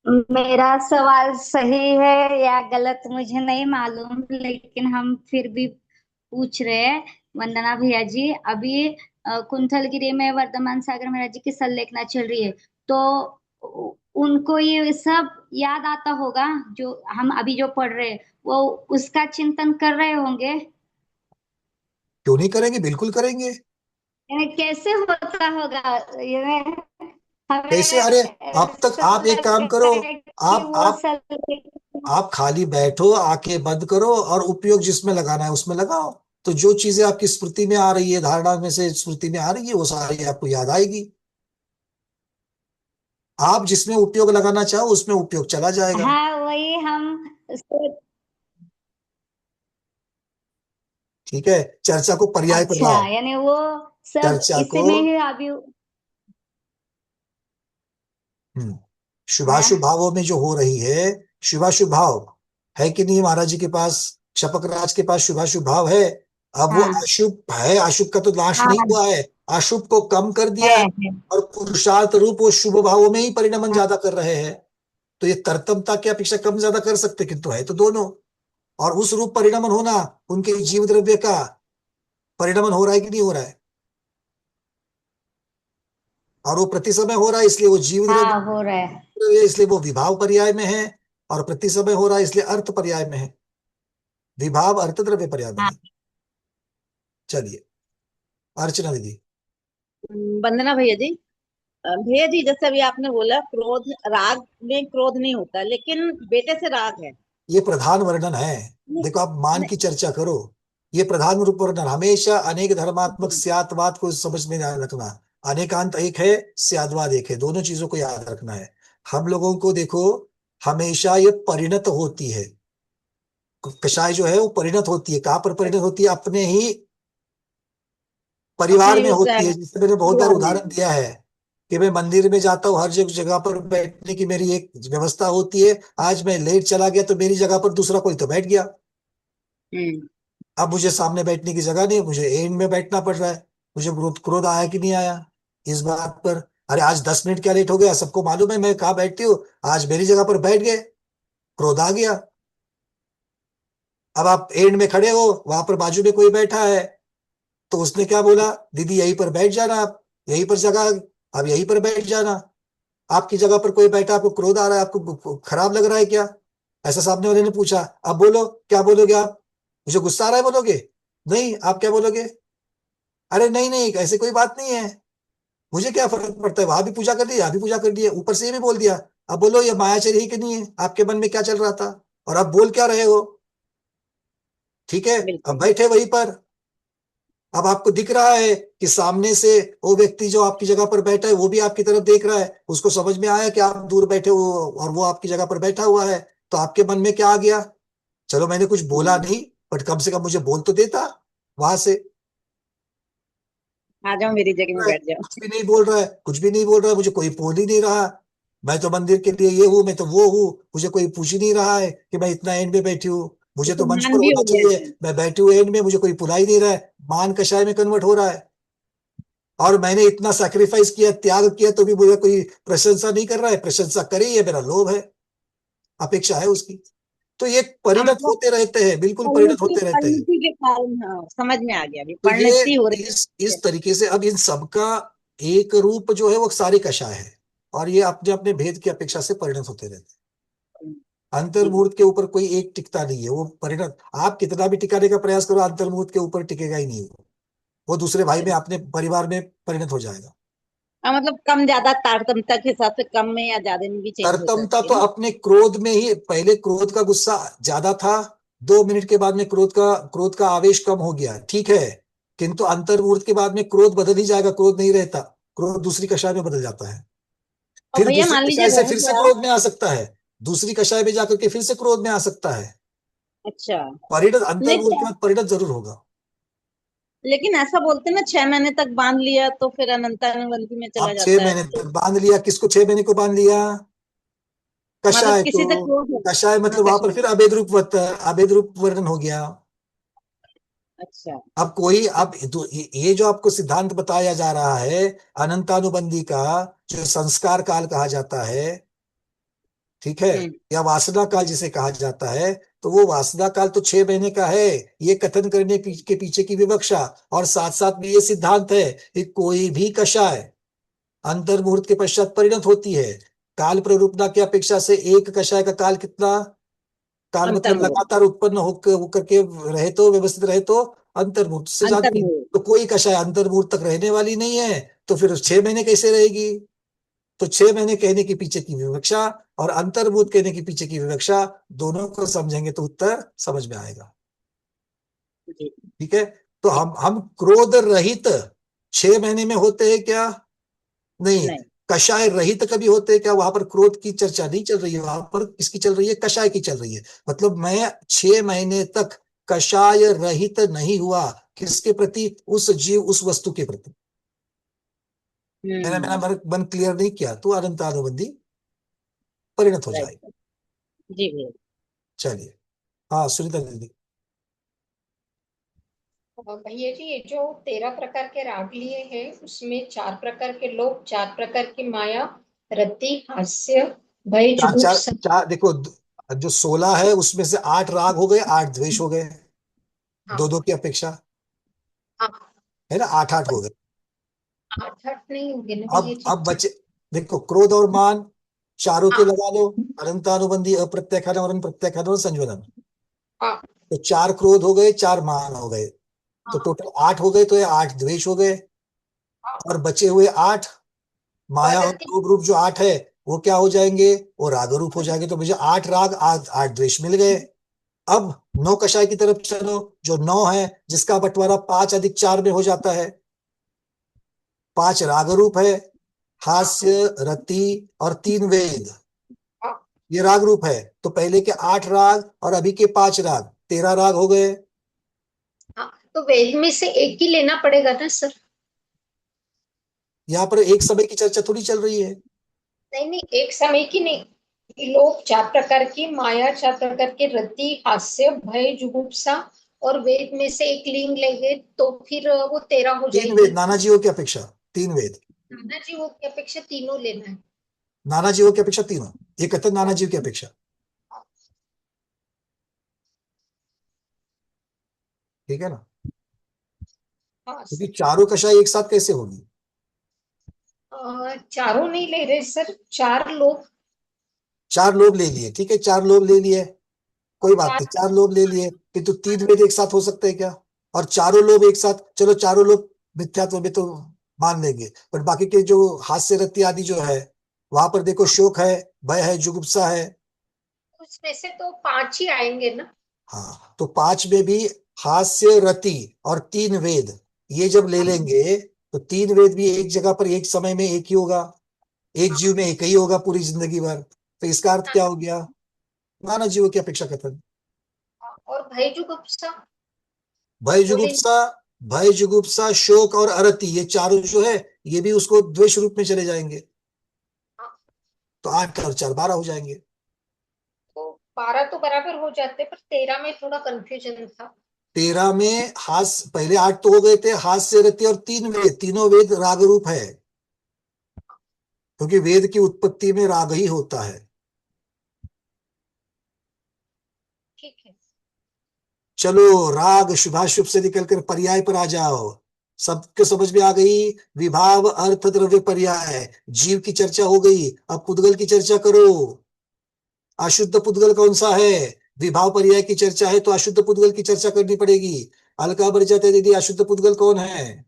मेरा सवाल सही है या गलत मुझे नहीं मालूम, लेकिन हम फिर भी पूछ रहे हैं। वंदना भैया जी, अभी कुंथलगिरी में वर्धमान सागर महाराज जी की संलेखना चल रही है, तो उनको ये सब याद आता होगा जो हम अभी जो पढ़ रहे हैं, वो उसका चिंतन कर रहे होंगे। क्यों नहीं करेंगे? बिल्कुल करेंगे। यानी कैसे होता होगा ये, कैसे? हमें अरे, अब तक ऐसा आप एक लग काम करो, रहा है कि आप वो आप संलेखना। आप खाली बैठो, आंखें बंद करो, और उपयोग जिसमें लगाना है उसमें लगाओ। तो जो चीजें आपकी स्मृति में आ रही है, धारणा में से स्मृति में आ रही है, वो सारी आपको याद आएगी। आप जिसमें उपयोग लगाना चाहो उसमें उपयोग चला जाएगा। हाँ, वही हम सोच। ठीक है, चर्चा को पर्याय पर अच्छा, लाओ। यानी वो सब चर्चा को, इसमें ही अभी शुभाशुभ है। भावों में जो हो रही है, शुभाशुभ भाव है कि नहीं? महाराज जी के पास, शपक राज के पास शुभाशुभ भाव है। अब वो हाँ अशुभ है, अशुभ का तो नाश नहीं हाँ, हुआ है, अशुभ को कम कर दिया है, है। और पुरुषार्थ रूप वो शुभ भावों में ही परिणमन हाँ ज्यादा कर रहे हैं। तो ये तरतमता की अपेक्षा कम ज्यादा कर सकते, किंतु है तो दोनों। और उस रूप परिणमन होना, उनके जीव द्रव्य का परिणमन हो रहा है कि नहीं हो रहा है? और वो प्रति समय हो रहा है, इसलिए वो जीव हाँ, द्रव्य, हो रहा है। इसलिए वो विभाव पर्याय में है। और प्रति समय हो रहा है इसलिए अर्थ पर्याय में है। विभाव अर्थ द्रव्य पर्याय हाँ, बने। चलिए, अर्चना दीदी। वंदना भैया जी, भैया जी जैसे अभी आपने बोला क्रोध, राग में क्रोध नहीं होता, लेकिन बेटे से राग है। ये प्रधान वर्णन है। देखो, आप मान की चर्चा करो, ये प्रधान रूप वर्णन। हमेशा अनेक धर्मात्मक स्यात्वाद को समझ में ध्यान रखना। अनेकांत एक है, स्याद्वाद एक है, दोनों चीजों को याद रखना है। हम लोगों को देखो, हमेशा ये परिणत होती है। कषाय जो है वो परिणत होती है। कहाँ पर परिणत होती है? अपने ही परिवार में होती है। जिससे मैंने बहुत बार परिवार में। उदाहरण दिया है कि मैं मंदिर में जाता हूँ, हर जगह पर बैठने की मेरी एक व्यवस्था होती है। आज मैं लेट चला गया तो मेरी जगह पर दूसरा कोई तो बैठ गया। अब मुझे सामने बैठने की जगह नहीं, मुझे एंड में बैठना पड़ रहा है। मुझे क्रोध आया कि नहीं आया इस बात पर? अरे, आज 10 मिनट क्या लेट हो गया, सबको मालूम है मैं कहाँ बैठती हूँ, आज मेरी जगह पर बैठ गए, क्रोध आ गया। अब आप एंड में खड़े हो, वहां पर बाजू में कोई बैठा है, तो उसने क्या बोला? दीदी यहीं पर बैठ जाना, आप यहीं पर जगह, अब यहीं पर बैठ जाना। आपकी जगह पर कोई बैठा, आपको क्रोध आ रहा है, आपको खराब लग रहा है क्या? ऐसा सामने वाले ने पूछा। अब बोलो, क्या बोलोगे आप? मुझे गुस्सा आ रहा है बोलोगे? नहीं, आप क्या बोलोगे? अरे नहीं नहीं, ऐसे कोई बात नहीं है, मुझे क्या फर्क पड़ता है, वहां भी पूजा कर दी, यहाँ भी पूजा कर दी, ऊपर से ये भी बोल दिया। अब बोलो, ये मायाचरी ही कि नहीं है? आपके मन में क्या चल रहा था, और आप बोल क्या रहे हो? ठीक है, अब बैठे वहीं पर। अब आपको दिख रहा है कि सामने से वो व्यक्ति जो आपकी जगह पर बैठा है वो भी आपकी तरफ देख रहा है। उसको समझ में आया कि आप दूर बैठे हो और वो आपकी जगह पर बैठा हुआ है। तो आपके मन में क्या आ गया? चलो, मैंने कुछ बोला नहीं, बट कम से कम मुझे बोल तो देता वहां से। आ जाओ मेरी जगह में बैठ जाओ। कुछ भी नहीं बोल रहा है, कुछ भी नहीं बोल रहा है, मुझे कोई बोल ही नहीं रहा। मैं तो मंदिर के लिए ये हूं, मैं तो वो हूँ, मुझे कोई पूछ ही नहीं रहा है कि मैं इतना एंड में बैठी हूँ। मुझे तो मंच मान पर भी होना हो गया चाहिए, है। मैं बैठे हुए एंड में, मुझे कोई पुला ही नहीं रहा है, मान कषाय में कन्वर्ट हो रहा है। और मैंने इतना सैक्रिफाइस किया, त्याग किया, तो भी मुझे कोई प्रशंसा नहीं कर रहा है। प्रशंसा करे, ये मेरा लोभ है, अपेक्षा है उसकी। तो ये परिणत मतलब होते रहते हैं, बिल्कुल परिणत होते रहते हैं। परिणति के कारण, हाँ समझ में आ गया, अभी तो ये परिणति हो रही है। इस तरीके से अब इन सबका एक रूप जो है वो सारे कषाय है, और ये अपने अपने भेद की अपेक्षा से परिणत होते रहते हैं। अंतर्मुहूर्त के ऊपर कोई एक टिकता नहीं है, वो परिणत, आप कितना भी टिकाने का प्रयास करो, अंतर्मुहूर्त के ऊपर टिकेगा ही नहीं। वो दूसरे भाई में, अपने परिवार में परिणत हो जाएगा। हाँ, मतलब कम ज्यादा तारतम्यता के हिसाब से कम में या ज्यादा में भी चेंज हो तरतमता सकती तो है ना। अपने क्रोध में ही, पहले क्रोध का गुस्सा ज्यादा था, 2 मिनट के बाद में क्रोध का आवेश कम हो गया, ठीक है, किंतु अंतर्मुहूर्त के बाद में क्रोध बदल ही जाएगा, क्रोध नहीं रहता, क्रोध दूसरी कषाय में बदल जाता है। और फिर भैया दूसरी मान लीजिए कषाय से रह फिर से गया। क्रोध में आ सकता है, दूसरी कषाय में जाकर के फिर से क्रोध में आ सकता है। अच्छा। परिणत, नहीं अंतर्मुहूर्त के तो, बाद परिणत जरूर होगा। लेकिन ऐसा बोलते हैं ना 6 महीने तक बांध लिया तो फिर अनंतानुबंधी में चला अब छह जाता है महीने तो। तक बांध लिया, किसको 6 महीने को बांध लिया? मतलब कषाय किसी को। से क्रोध हो। कषाय हाँ मतलब वहां पर कश्मीर। फिर अभेद रूप वर्णन हो गया। अच्छा। अब कोई, अब ये जो आपको सिद्धांत बताया जा रहा है अनंतानुबंधी का, जो संस्कार काल कहा जाता है, ठीक है, हम्म। या वासना काल जिसे कहा जाता है, तो वो वासना काल तो 6 महीने का है, ये कथन करने के पीछे की विवक्षा। और साथ साथ में ये सिद्धांत है कि कोई भी कषाय अंतर्मुहूर्त के पश्चात परिणत होती है। काल प्ररूपता की अपेक्षा से एक कषाय का काल कितना, काल मतलब अंतर्मुहूर्त। लगातार उत्पन्न होकर के रहे तो, व्यवस्थित रहे तो, अंतर्मुहूर्त से जाती है। अंतर्मुहूर्त। तो कोई कषाय अंतर्मुहूर्त तक रहने वाली नहीं है, तो फिर 6 महीने कैसे रहेगी? तो 6 महीने कहने के पीछे की विवक्षा और अंतर्मुहूर्त कहने के पीछे की विवक्षा, दोनों को समझेंगे तो उत्तर समझ में आएगा। जी। ठीक है, तो हम क्रोध रहित 6 महीने में होते हैं क्या? नहीं। नहीं। कषाय रहित कभी होते हैं क्या? वहां पर क्रोध की चर्चा नहीं चल रही है, वहां पर किसकी चल रही है? कषाय की चल रही है। मतलब मैं 6 महीने तक कषाय रहित नहीं हुआ, किसके प्रति? उस जीव, उस वस्तु के प्रति। मैंने मेरा मन क्लियर नहीं किया तो अनंतानुबंधी परिणत हो राइट। जाएगी। जी भैया। चलिए, हाँ सुनीता दीदी। भैया जी, ये जो 13 प्रकार के राग लिए हैं उसमें 4 प्रकार के लोभ, 4 प्रकार की माया, रति, हास्य, भय, चार चार जुगुप्सा। चार देखो, जो 16 है उसमें से 8 राग हो गए, 8 द्वेष हो गए, हाँ। दो दो की अपेक्षा, हाँ। है ना, 8 8 हो गए। 8 8 नहीं होंगे ना भैया जी? अब बचे, देखो, क्रोध और मान चारों के हाँ। लगा लो, अनंतानुबंधी, अप्रत्याख्यान और प्रत्याख्यान और संज्वलन। हाँ। तो 4 क्रोध हो गए, 4 मान हो गए, तो हाँ। टोटल 8 हो गए, तो ये 8 द्वेष हो गए। हाँ। और बचे हुए 8 माया और रति। लोभ रूप जो 8 है, वो क्या हो जाएंगे? वो राग रूप हो जाएंगे। तो मुझे 8 राग, 8 द्वेष मिल गए। अब 9 कषाय की तरफ चलो, जो 9 है, जिसका बंटवारा 5 अधिक 4 में हो जाता है। 5 राग रूप है, हास्य, रति और 3 वेद, हाँ। ये राग रूप है। तो पहले के 8 राग और अभी के 5 राग, 13 राग हो गए। हाँ, तो वेद में से एक ही लेना पड़ेगा ना सर? यहाँ पर एक समय की चर्चा थोड़ी चल रही है। नहीं नहीं, एक समय की नहीं। लोग 4 प्रकार की, माया 4 प्रकार के, रति, हास्य, भय, जुगुप्सा, और वेद में से एक लिंग लेंगे तो फिर वो 13 हो 3 वेद जाएगी। नाना जीवों की अपेक्षा, 3 वेद नाना जीवों की अपेक्षा तीनों लेना है। नाना जीवों की अपेक्षा तीनों, ये कथन नाना जीव की अपेक्षा, ठीक है ना? हाँ क्योंकि सर। चारों कषाय एक साथ कैसे होगी? चारों नहीं ले रहे सर, 4 लोग। 4 लोभ ले लिए, ठीक है, 4 लोभ ले लिए, कोई बात 4। नहीं, 4 लोभ ले लिए, किंतु 3 वेद एक साथ हो सकते हैं क्या? और चारों लोभ एक साथ, चलो चारों लोभ मिथ्यात्व में तो मान लेंगे, पर बाकी के जो हास्य, रति आदि जो है, वहां पर देखो, शोक है, भय है, जुगुप्सा है। उसमें से तो 5 ही आएंगे ना? हाँ, तो 5 में भी हास्य, रति और 3 वेद, ये जब ले लेंगे तो 3 वेद भी एक जगह पर एक समय में एक ही होगा, एक जीव में एक ही होगा पूरी जिंदगी भर। तो इसका अर्थ क्या हो गया? नाना जीवों की अपेक्षा कथन। और भय, जुगुप्सा भय बोलेंगे। जुगुप्सा, भय जुगुप्सा, शोक और अरति, ये चारों जो है, ये भी उसको द्वेष रूप में चले जाएंगे। तो 8 और 4 12 हो जाएंगे। तो 12 तो बराबर हो जाते, पर 13 में थोड़ा कंफ्यूजन था। 13 में हास, पहले 8 तो हो गए थे, हास्य रति और 3 वेद, तीनों वेद राग रूप है, क्योंकि वेद की उत्पत्ति में राग ही होता है। ठीक है। चलो राग शुभाशुभ से निकलकर पर्याय पर आ जाओ। सबके समझ में आ गई? विभाव अर्थ द्रव्य पर्याय, जीव की चर्चा हो गई, अब पुद्गल की चर्चा करो। अशुद्ध पुद्गल कौन सा है? विभाव पर्याय की चर्चा है तो अशुद्ध पुद्गल की चर्चा करनी पड़ेगी। अलका बरजाते दीदी, अशुद्ध पुद्गल कौन है?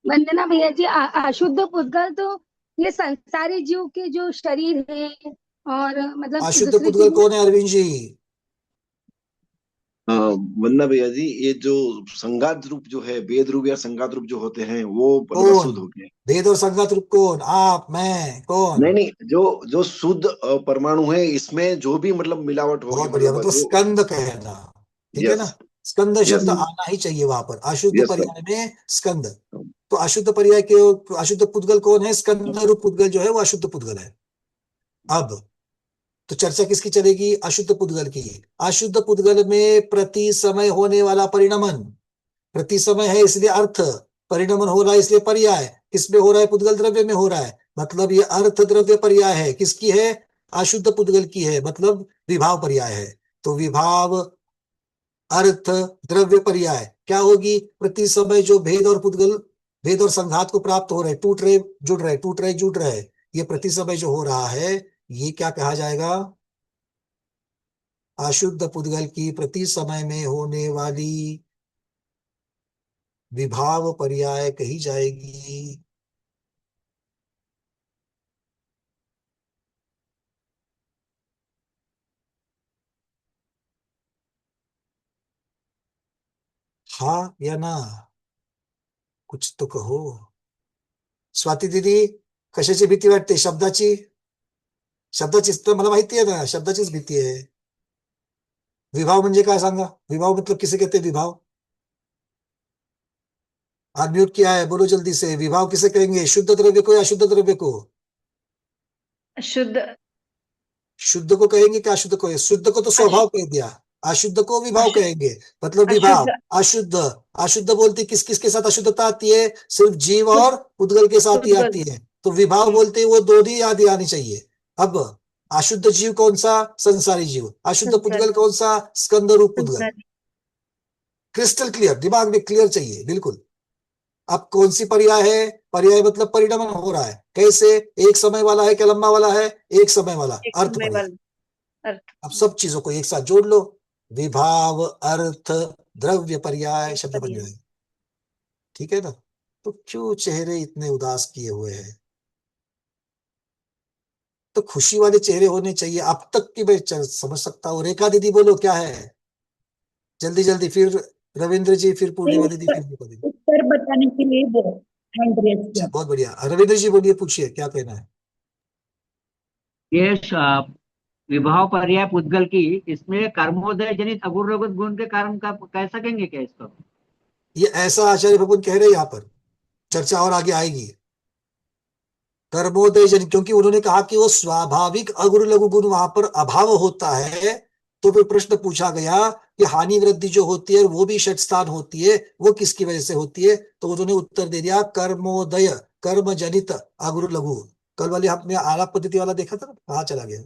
वंदना भैया जी, अशुद्ध पुद्गल तो ये संसारी जीव के जो शरीर है और मतलब अशुद्ध दूसरी पुद्गल चीज कौन है अरविंद जी? वंदना भैया जी, ये जो संगात रूप जो है, वेद रूप या संगात रूप जो होते हैं वो मतलब कौन? अशुद्ध हो गए। वेद और संगात रूप कौन? आप, मैं, कौन? नहीं नहीं, जो जो शुद्ध परमाणु है, इसमें जो भी मतलब मिलावट होगी, बहुत बढ़िया, मतलब जो स्कंद कहना, ठीक है ना? यस स्कंद यस शब्द आना ही चाहिए वहां पर, अशुद्ध यस सर। पर्याय में स्कंद। तो अशुद्ध पर्याय के अशुद्ध पुद्गल कौन है? स्कंद रूप पुद्गल जो है वो अशुद्ध पुद्गल है। अब तो चर्चा किसकी चलेगी? अशुद्ध पुद्गल की। अशुद्ध पुद्गल में प्रति समय होने वाला परिणमन, प्रति समय है इसलिए अर्थ, परिणमन हो रहा है इसलिए पर्याय। किसमें हो रहा है? पुद्गल द्रव्य में हो रहा है, मतलब ये अर्थ द्रव्य पर्याय है। किसकी है? अशुद्ध पुद्गल की है, मतलब विभाव पर्याय है। तो विभाव अर्थ द्रव्य पर्याय क्या होगी? प्रति समय जो भेद और पुद्गल, भेद और संघात को प्राप्त हो रहे, टूट रहे जुड़ रहे, टूट रहे जुड़ रहे, ये प्रति समय जो हो रहा है, ये क्या कहा जाएगा? अशुद्ध पुद्गल की प्रति समय में होने वाली विभाव पर्याय कही जाएगी। हाँ या ना? कुछ तो कहो। स्वाती दीदी, कशाची भीती वाटते? शब्दाची? शब्दाचीच तर मला माहिती आहे ना, शब्दाचीच भीती आहे। विभाव म्हणजे काय सांगा? विभाव मतलब किसे कहते हैं? विभाव अनम्यूट किया है, बोलो जल्दी से। विभाव किसे कहेंगे? शुद्ध द्रव्य को या अशुद्ध द्रव्य को? शुद्ध शुद्ध को कहेंगे क्या अशुद्ध को? शुद्ध को तो स्वभाव कह दिया, अशुद्ध को विभाव कहेंगे। मतलब विभाव अशुद्ध, अशुद्ध बोलते किस किस के साथ अशुद्धता आती है? सिर्फ जीव और पुद्गल के साथ ही आती है। तो विभाव बोलते वो दोनों याद आनी चाहिए। अब अशुद्ध जीव कौन सा? संसारी जीव। अशुद्ध पुद्गल कौन सा? स्कंद रूप पुद्गल। क्रिस्टल क्लियर, दिमाग में क्लियर चाहिए बिल्कुल। अब कौन सी पर्याय है? पर्याय मतलब परिणमन हो रहा है। कैसे? एक समय वाला है क्या लंबा वाला है? एक समय वाला, अर्थ पर्याय। अब सब चीजों को एक साथ जोड़ लो, विभाव अर्थ द्रव्य पर्याय शब्द बन जाएगा। ठीक है ना? तो क्यों चेहरे इतने उदास किए हुए हैं? तो खुशी वाले चेहरे होने चाहिए। अब तक की मैं समझ सकता हूँ। रेखा दीदी बोलो क्या है? जल्दी जल्दी, फिर रविंद्र जी, फिर पूर्णिमा दीदी, फिर रेखा दीदी। उत्तर बताने के लिए हैंड रेज किया। बहुत बढ़िया, रविंद्र जी बोलिए, पूछिए क्या कहना है। ये विभाव पर्याय पुद्गल की, इसमें कर्मोदय जनित अगुण गुण के कारण का कह सकेंगे क्या इसको? ये ऐसा आचार्य भगवान कह रहे हैं यहाँ पर, चर्चा और आगे आएगी। कर्मोदय जनित, क्योंकि उन्होंने कहा कि वो स्वाभाविक अगुण लघु गुण वहां पर अभाव होता है। तो फिर प्रश्न पूछा गया कि हानि वृद्धि जो होती है वो भी षट स्थान होती है, वो किसकी वजह से होती है? तो उन्होंने उत्तर दे दिया कर्मोदय, कर्म जनित अगुण लघु। कल वाले हमने आलाप पद्धति वाला देखा था ना, कहाँ चला गया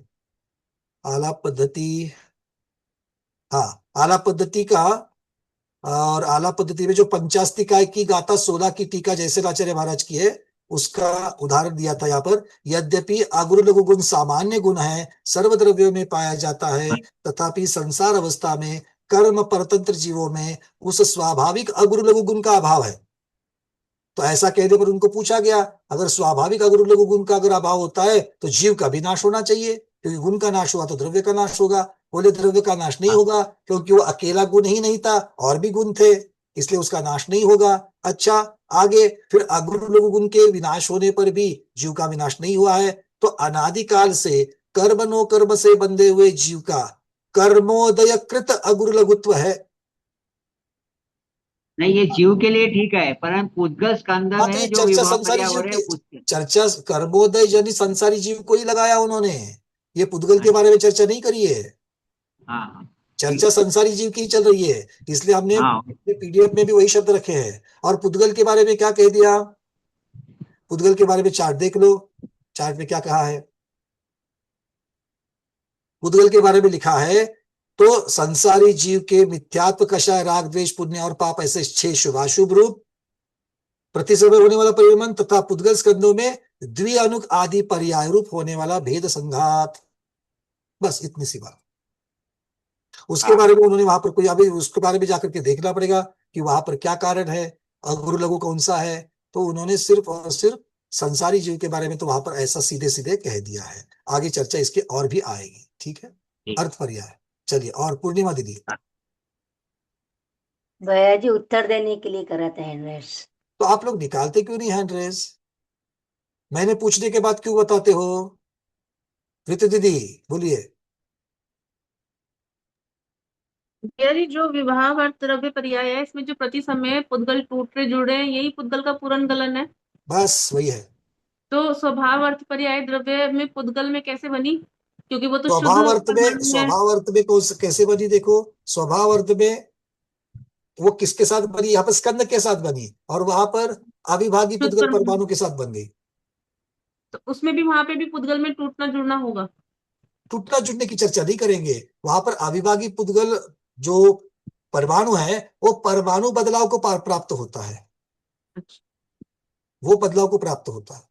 आलाप पद्धति? हाँ, आलाप पद्धति का, और आलाप पद्धति में जो 50 टीका की गाथा 16 की टीका जैसे आचार्य महाराज की है, उसका उदाहरण दिया था यहाँ पर। यद्यपि अगुण लघु गुण सामान्य गुण है, सर्वद्रव्यों में पाया जाता है, तथापि संसार अवस्था में कर्म परतंत्र जीवों में उस स्वाभाविक अगुण लघु गुण का अभाव है। तो ऐसा कहने पर उनको पूछा गया, अगर स्वाभाविक अगुण लघु गुण का अगर अभाव होता है तो जीव का भी नाश होना चाहिए, क्योंकि गुण का नाश हुआ तो द्रव्य का नाश होगा। बोले द्रव्य का नाश नहीं होगा, क्योंकि वो अकेला गुण ही नहीं था, और भी गुण थे, इसलिए उसका नाश नहीं होगा। अच्छा, आगे फिर अगुण लघु गुण के विनाश होने पर भी जीव का विनाश नहीं हुआ है। तो अनादिकाल से कर्म नो कर्म से बंधे हुए जीव का कर्मोदय कृत अगुण लघुत्व है। नहीं, ये जीव के लिए ठीक है, परंतु उद्गल स्कंद हाँ, तो में ये जो चर्चा विवाह संसारी जीव पर्यावरण है की उसके। चर्चा कर्मोदय जनि संसारी जीव को ही लगाया उन्होंने, ये पुद्गल के अच्छा, बारे में चर्चा नहीं करी है। हाँ हाँ चर्चा संसारी जीव की ही चल रही है, इसलिए हमने हाँ पीडीएफ में भी वही शब्द रखे हैं। और पुद्गल के बारे में क्या कह दिया, पुद्गल के बारे में चार्ट देख लो, चार्ट में क्या कहा है। पुद्गल के बारे में लिखा है, तो संसारी जीव के मिथ्यात्व, कषाय, राग, द्वेष, पुण्य और पाप, ऐसे 6 शुभाशुभ रूप, प्रतिसमय होने वाला परिणमन, तथा पुद्गल स्कंदों में द्विअनुक आदि पर्याय रूप होने वाला भेद संघात। बस इतनी सी बात। उसके बारे में उन्होंने वहां पर कोई, अभी उसके बारे में जाकर के देखना पड़ेगा कि वहां पर क्या कारण है, अगुरु लघु कौन सा है। तो उन्होंने सिर्फ और सिर्फ संसारी जीव के बारे में तो वहां पर ऐसा सीधे सीधे कह दिया है। आगे चर्चा इसकी और भी आएगी, ठीक है। अर्थ पर्याय। चलिए, और पूर्णिमा दीदी। भैया जी उत्तर देने के लिए करा था हैंड रेस। तो आप लोग निकालते क्यों नहीं हैंड रेस? मैंने पूछने के बाद क्यों बताते हो? ऋतु दीदी बोलिए। भैया जी जो विवाह वर्त द्रव्य पर्याय है, इसमें जो प्रति समय पुद्गल टूटे जुड़े हैं, यही पुद्गल का पूर्ण गलन है। बस वही है। तो स्वभाव अर्थ पर्याय द्रव्य में पुद्गल में कैसे बनी? क्योंकि वो तो शुद्ध स्वभाव अर्थ में, परमाणु है। स्वभाव अर्थ में कैसे बनी, देखो स्वभाव अर्थ में वो किसके साथ बनी, यहाँ पर स्कंद के साथ बनी, और वहां पर अविभागी शुद्ध पुद्गल परमाणु, परमाणु के साथ बन गई। तो उसमें भी वहां पे भी पुद्गल में टूटना जुड़ना होगा। टूटना जुड़ने की चर्चा नहीं करेंगे, वहां पर अविभागी पुद्गल जो परमाणु है वो परमाणु बदलाव को प्राप्त होता है, अच्छा। वो बदलाव को प्राप्त होता है।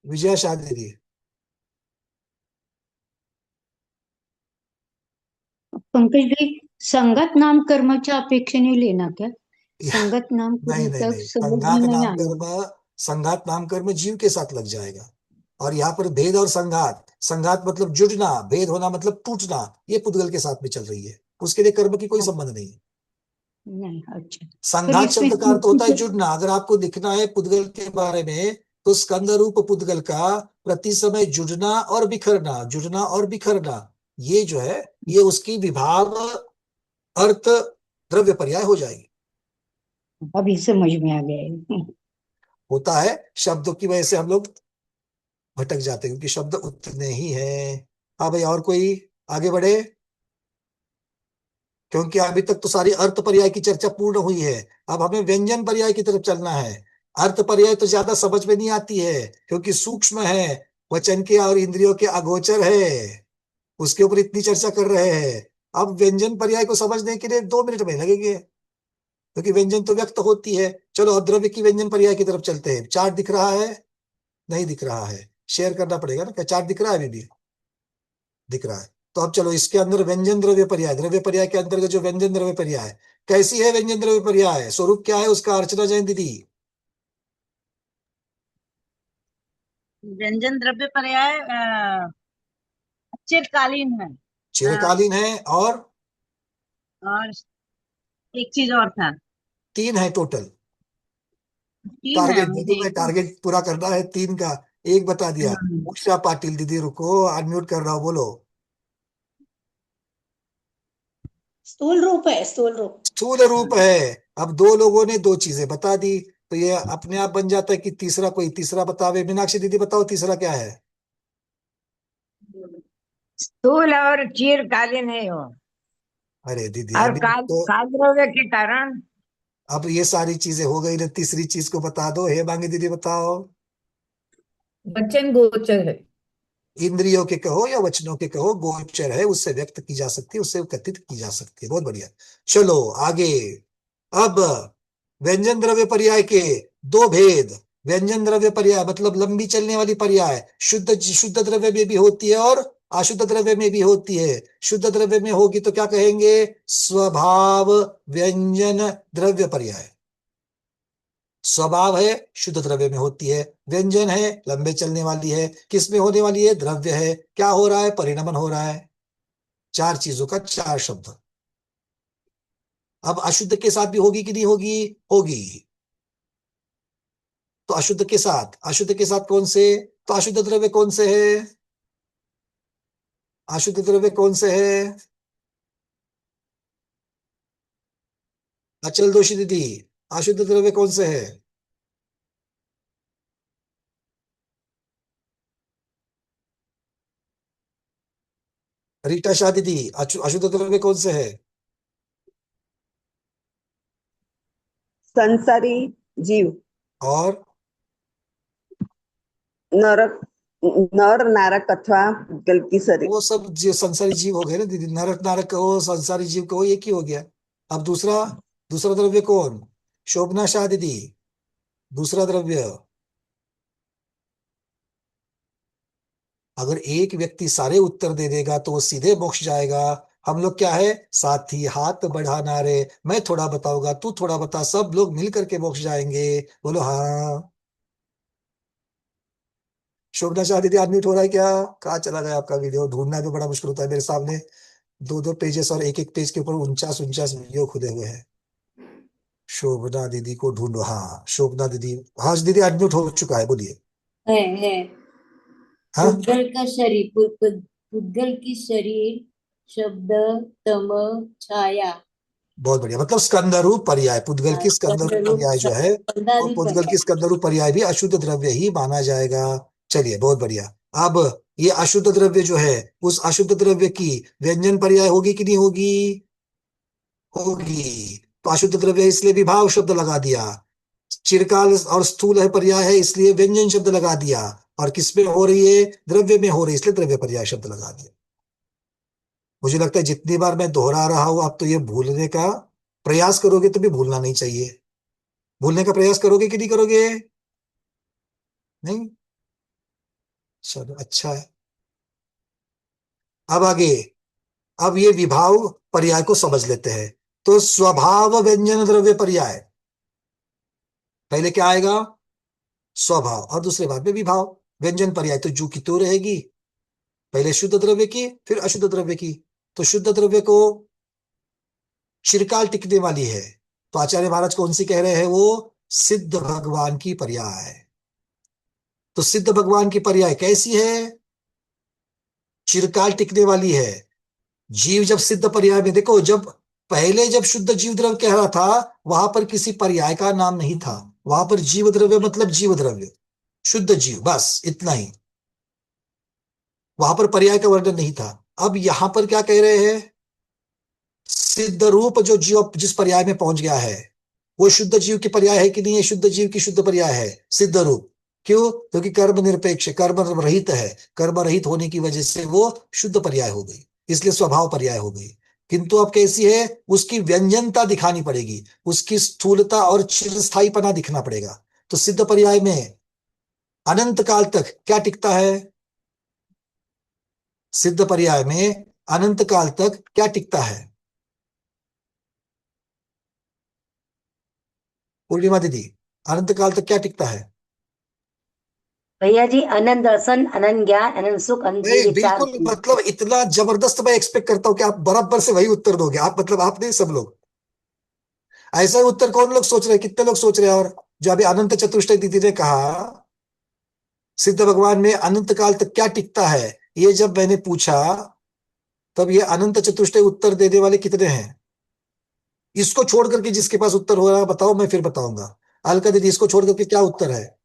विजया शाह दीदी। पंकज भाई, संगत नाम कर्मच्या अपेक्षेने लेना क्या? संगत नाम नहीं कर्म नहीं तक नहीं, समझ संघात में नहीं नाम आया। कर्म, संघात नाम कर्म जीव के साथ लग जाएगा। और यहाँ पर भेद और संघात, संघात मतलब जुड़ना, भेद होना मतलब टूटना, ये पुद्गल के साथ में चल रही है। उसके लिए कर्म की कोई संबंध नहीं है। नहीं, अच्छा। फिर संघात इसमें शब्द का अर्थ होता है जुड़ना। अगर आपको लिखना है पुद्गल के बारे में, तो स्कंद रूप पुद्गल का प्रति समय जुड़ना और बिखरना, जुड़ना और बिखरना, ये जो है ये उसकी विभाव अर्थ द्रव्य पर्याय हो जाएगी। अभी समझ में आ गया। होता है शब्दों की वजह से हम लोग भटक जाते हैं, क्योंकि शब्द उतने ही हैं। हाँ भाई, और कोई आगे बढ़े, क्योंकि अभी तक तो सारी अर्थ पर्याय की चर्चा पूर्ण हुई है। अब हमें व्यंजन पर्याय की तरफ चलना है। अर्थ पर्याय तो ज्यादा समझ में नहीं आती है, क्योंकि सूक्ष्म है, वचन के और इंद्रियों के अगोचर है, उसके ऊपर इतनी चर्चा कर रहे हैं। अब व्यंजन पर्याय को समझने के लिए 2 मिनट में लगेंगे, क्योंकि व्यंजन तो व्यक्त होती है। चलो अब द्रव्य की व्यंजन पर्याय की तरफ चलते हैं। चार्ट दिख रहा है? नहीं दिख रहा है, शेयर करना पड़ेगा ना। क्या चार्ट दिख रहा है? अभी भी दिख रहा है। तो अब चलो इसके अंदर व्यंजन द्रव्य पर्याय, द्रव्य पर्याय के अंतर्गत जो व्यंजन द्रव्य पर्याय कैसी है, व्यंजन द्रव्य पर्याय स्वरूप क्या है उसका, अर्चना जैन दीदी। व्यंजन द्रव्य पर्याय चिरकालीन है। चिरकालीन है, और एक चीज और था। 3 है टोटल। 3 है टारगेट दे दो, मैं टारगेट पूरा करना है 3 का, 1 बता दिया। उषा पाटिल दीदी रुको, अनम्यूट कर रहा हूं, बोलो। स्थूल रूप है, स्थूल रूप। स्थूल रूप है। अब 2 लोगों ने 2 चीजें बता दी, तो ये अपने आप बन जाता है कि तीसरा कोई तीसरा बतावे। मीनाक्षी दीदी बताओ तीसरा क्या है? स्थूल और चिरकालीन है वो, अरे दीदी और अभी काल तो, काल द्रव्य के कारण। अब ये सारी चीजें हो गई ना, तीसरी चीज को बता दो। हे मांगी दीदी बताओ। वचन गोचर है। इंद्रियों के कहो या वचनों के कहो, गोचर है, उससे व्यक्त की जा सकती है, उससे कथित की जा सकती है। बहुत बढ़िया। चलो आगे। अब व्यंजन द्रव्य पर्याय के 2 भेद। व्यंजन द्रव्य पर्याय मतलब लंबी चलने वाली पर्याय, शुद्ध शुद्ध द्रव्य में भी होती है और अशुद्ध द्रव्य में भी होती है। शुद्ध द्रव्य में होगी तो क्या कहेंगे, स्वभाव व्यंजन द्रव्य पर्याय। स्वभाव है, शुद्ध द्रव्य में होती है। व्यंजन है, लंबे चलने वाली है। किस में होने वाली है? द्रव्य है। क्या हो रहा है? परिणमन हो रहा है। 4 चीजों का 4 शब्द। अब अशुद्ध के साथ भी होगी कि नहीं होगी? होगी। तो अशुद्ध के साथ, अशुद्ध के साथ कौन से? तो अशुद्ध द्रव्य कौन से है? अशुद्ध द्रव्य कौन से है? अचल दोषी दीदी, अशुद्ध द्रव्य कौन से है? रीटा शाह दीदी, अशुद्ध द्रव्य कौन से है? संसारी जीव और नरक नर नारक अथवा पूतगल की शरीर। वो सब जो संसारी जीव हो गए ना दीदी, नरक नारक कहो, संसारी जीव कहो, एक ही हो गया। अब दूसरा दूसरा द्रव्य कौन? शोभना शाह दीदी, दूसरा द्रव्य। अगर एक व्यक्ति सारे उत्तर दे देगा तो वो सीधे मोक्ष जाएगा। हम लोग क्या है, साथी हाथ बढ़ाना रे, मैं थोड़ा बताऊंगा तू थोड़ा बता, सब लोग मिल करके मोक्ष जाएंगे। बोलो हाँ। शोभना शाह दीदी अनम्यूट हो रहा है क्या? कहाँ चला गया आपका वीडियो? ढूंढना भी बड़ा मुश्किल होता है। मेरे सामने 2-2 पेजेस और एक पेज के ऊपर 49 वीडियो खुले हुए हैं। शोभना दीदी को ढूंढो। हाँ शोभना दीदी, हाँ दीदी अनम्यूट हो चुका है, बोलिए। है हाँ पुद्गल का शरीर, पुद्गल की शरीर, शब्द, तम, छाया। बहुत बढ़िया, मतलब स्कंदरूप पर्याय, पुद्गल की स्कंदरूप पर्याय जो है, वो पुद्गल की स्कंदरूप पर्याय भी अशुद्ध द्रव्य ही माना जाएगा। चलिए बहुत बढ़िया। अब ये अशुद्ध द्रव्य जो है, उस अशुद्ध द्रव्य की व्यंजन पर्याय होगी कि नहीं होगी? होगी। तो अशुद्ध द्रव्य इसलिए विभाव शब्द लगा दिया। चिरकाल और स्थूल है पर्याय है, इसलिए व्यंजन शब्द लगा दिया। और किसमें हो रही है? द्रव्य में हो रही है, इसलिए द्रव्य पर्याय शब्द लगा दिया। मुझे लगता है जितनी बार मैं दोहरा रहा हूं, आप तो ये भूलने का प्रयास करोगे तो भी भूलना नहीं चाहिए। भूलने का प्रयास करोगे कि नहीं करोगे? नहीं? चलो अच्छा है। अब आगे, अब ये विभाव पर्याय को समझ लेते हैं। तो स्वभाव व्यंजन द्रव्य पर्याय, पहले क्या आएगा? स्वभाव, और दूसरे भाग में विभाव। व्यंजन पर्याय तो जू की तो रहेगी, पहले शुद्ध द्रव्य की फिर अशुद्ध द्रव्य की। तो शुद्ध द्रव्य को चिरकाल टिकने वाली है, तो आचार्य महाराज कौन सी कह रहे हैं? वो सिद्ध भगवान की पर्याय। तो सिद्ध भगवान की पर्याय कैसी है? चिरकाल टिकने वाली है। जीव जब सिद्ध पर्याय में, देखो जब पहले जब शुद्ध जीव द्रव्य कह रहा था, वहां पर किसी पर्याय का नाम नहीं था। वहां पर जीव द्रव्य मतलब जीव द्रव्य, शुद्ध जीव, बस इतना ही। वहां पर पर्याय का वर्णन नहीं था। अब यहां पर क्या कह रहे हैं? सिद्ध रूप जो जीव जिस पर्याय में पहुंच गया है, वो शुद्ध जीव की पर्याय है कि नहीं है? शुद्ध जीव की शुद्ध पर्याय है सिद्ध रूप। क्यों? क्योंकि कर्म निरपेक्ष, कर्म रहित है। कर्म रहित होने की वजह से वो शुद्ध पर्याय हो गई, इसलिए स्वभाव पर्याय हो गई। किंतु अब कैसी है? उसकी व्यंजनता दिखानी पड़ेगी, उसकी स्थूलता और चिरस्थायीपना दिखना पड़ेगा। तो सिद्ध पर्याय में अनंत काल तक क्या टिकता है? सिद्ध पर्याय में अनंत काल तक क्या टिकता है? पूर्णिमा दीदी, अनंत काल तक क्या टिकता है? भैया जी, अनंत दर्शन, अनंत ज्ञान, अनंत सुख, अनंत नहीं, ये चार बिल्कुल, मतलब इतना जबरदस्त मैं एक्सपेक्ट करता हूं कि आप बराबर से वही उत्तर दोगे। आप मतलब आप नहीं, सब लोग ऐसा ही उत्तर कौन लोग सोच रहे हैं? कितने लोग सोच रहे हैं? और जो अभी अनंत चतुष्टय दीदी ने कहा सिद्ध भगवान में अनंत काल तक क्या टिकता है, ये जब मैंने पूछा तब ये अनंत चतुष्टय उत्तर देने वाले कितने हैं? इसको छोड़ करके जिसके पास उत्तर हो रहा है बताओ, मैं फिर बताऊंगा। अलका दीदी, इसको छोड़ करके क्या उत्तर है?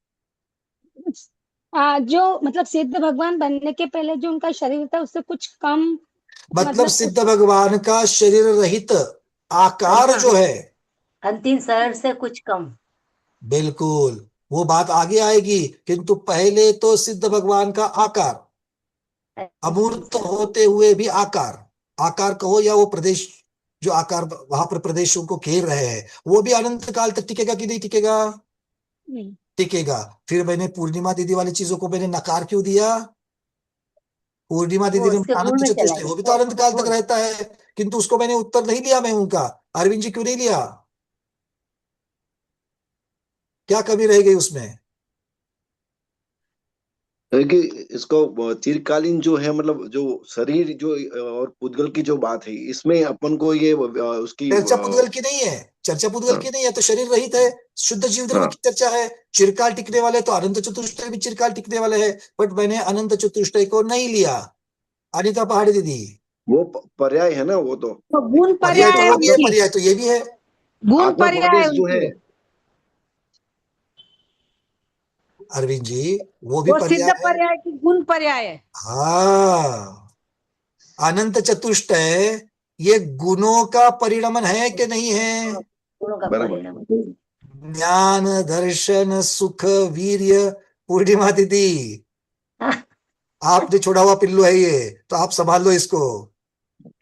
जो मतलब सिद्ध भगवान बनने के पहले जो उनका शरीर था उससे कुछ कम, मतलब सिद्ध भगवान का शरीर रहित आकार जो है, अंतिम शरीर से कुछ कम। बिल्कुल, वो बात आगे आएगी। किंतु पहले तो सिद्ध भगवान का आकार, अमूर्त होते हुए भी आकार, आकार कहो या वो प्रदेश, जो आकार वहां पर प्रदेशों को घेर रहे हैं, वो भी अनंत काल तक टिकेगा कि नहीं टिकेगा? टिकेगा। फिर मैंने पूर्णिमा दीदी वाली चीजों को मैंने नकार क्यों दिया? पूर्णिमा दीदी ने अनंत चतुष्टय, वो भी तो अनंत काल तक रहता है, किंतु उसको मैंने उत्तर नहीं लिया मैं उनका। अरविंद जी क्यों नहीं लिया? क्या कमी रह गई उसमें? कि इसको चिरकालीन जो है, मतलब जो शरीर जो और पुद्गल की जो बात है, इसमें अपन को ये उसकी चर्चा पुद्गल की नहीं है, चर्चा पुद्गल की नहीं है, तो शरीर रहित है, शुद्ध जीव द्रव्य की चर्चा है। चिरकाल टिकने वाले, तो अनंत चतुष्टय भी चिरकाल टिकने वाले हैं, बट मैंने अनंत चतुष्टय को नहीं लिया। अनिता पहाड़ी दीदी, वो पर्याय है ना वो तो। तो गुण पर्याय पर्याय तो है वो भी है, उनकी, पर्याय तो ये भी है। गुण पर्याय है आत्मोपदेश जो है, उनकी, अरविंद जी वो भी वो सिद्ध पर्याय है। पर्याय की गुण पर्याय है। हाँ, अनंत चतुष्टय ये गुणों का परिणमन है कि नहीं है? गुणों का बराबर। परिणाम। ज्ञान, दर्शन, सुख, वीर्य। पूर्णिमा दीदी आपने छोड़ा हुआ पिल्लू है ये, तो आप संभाल लो इसको।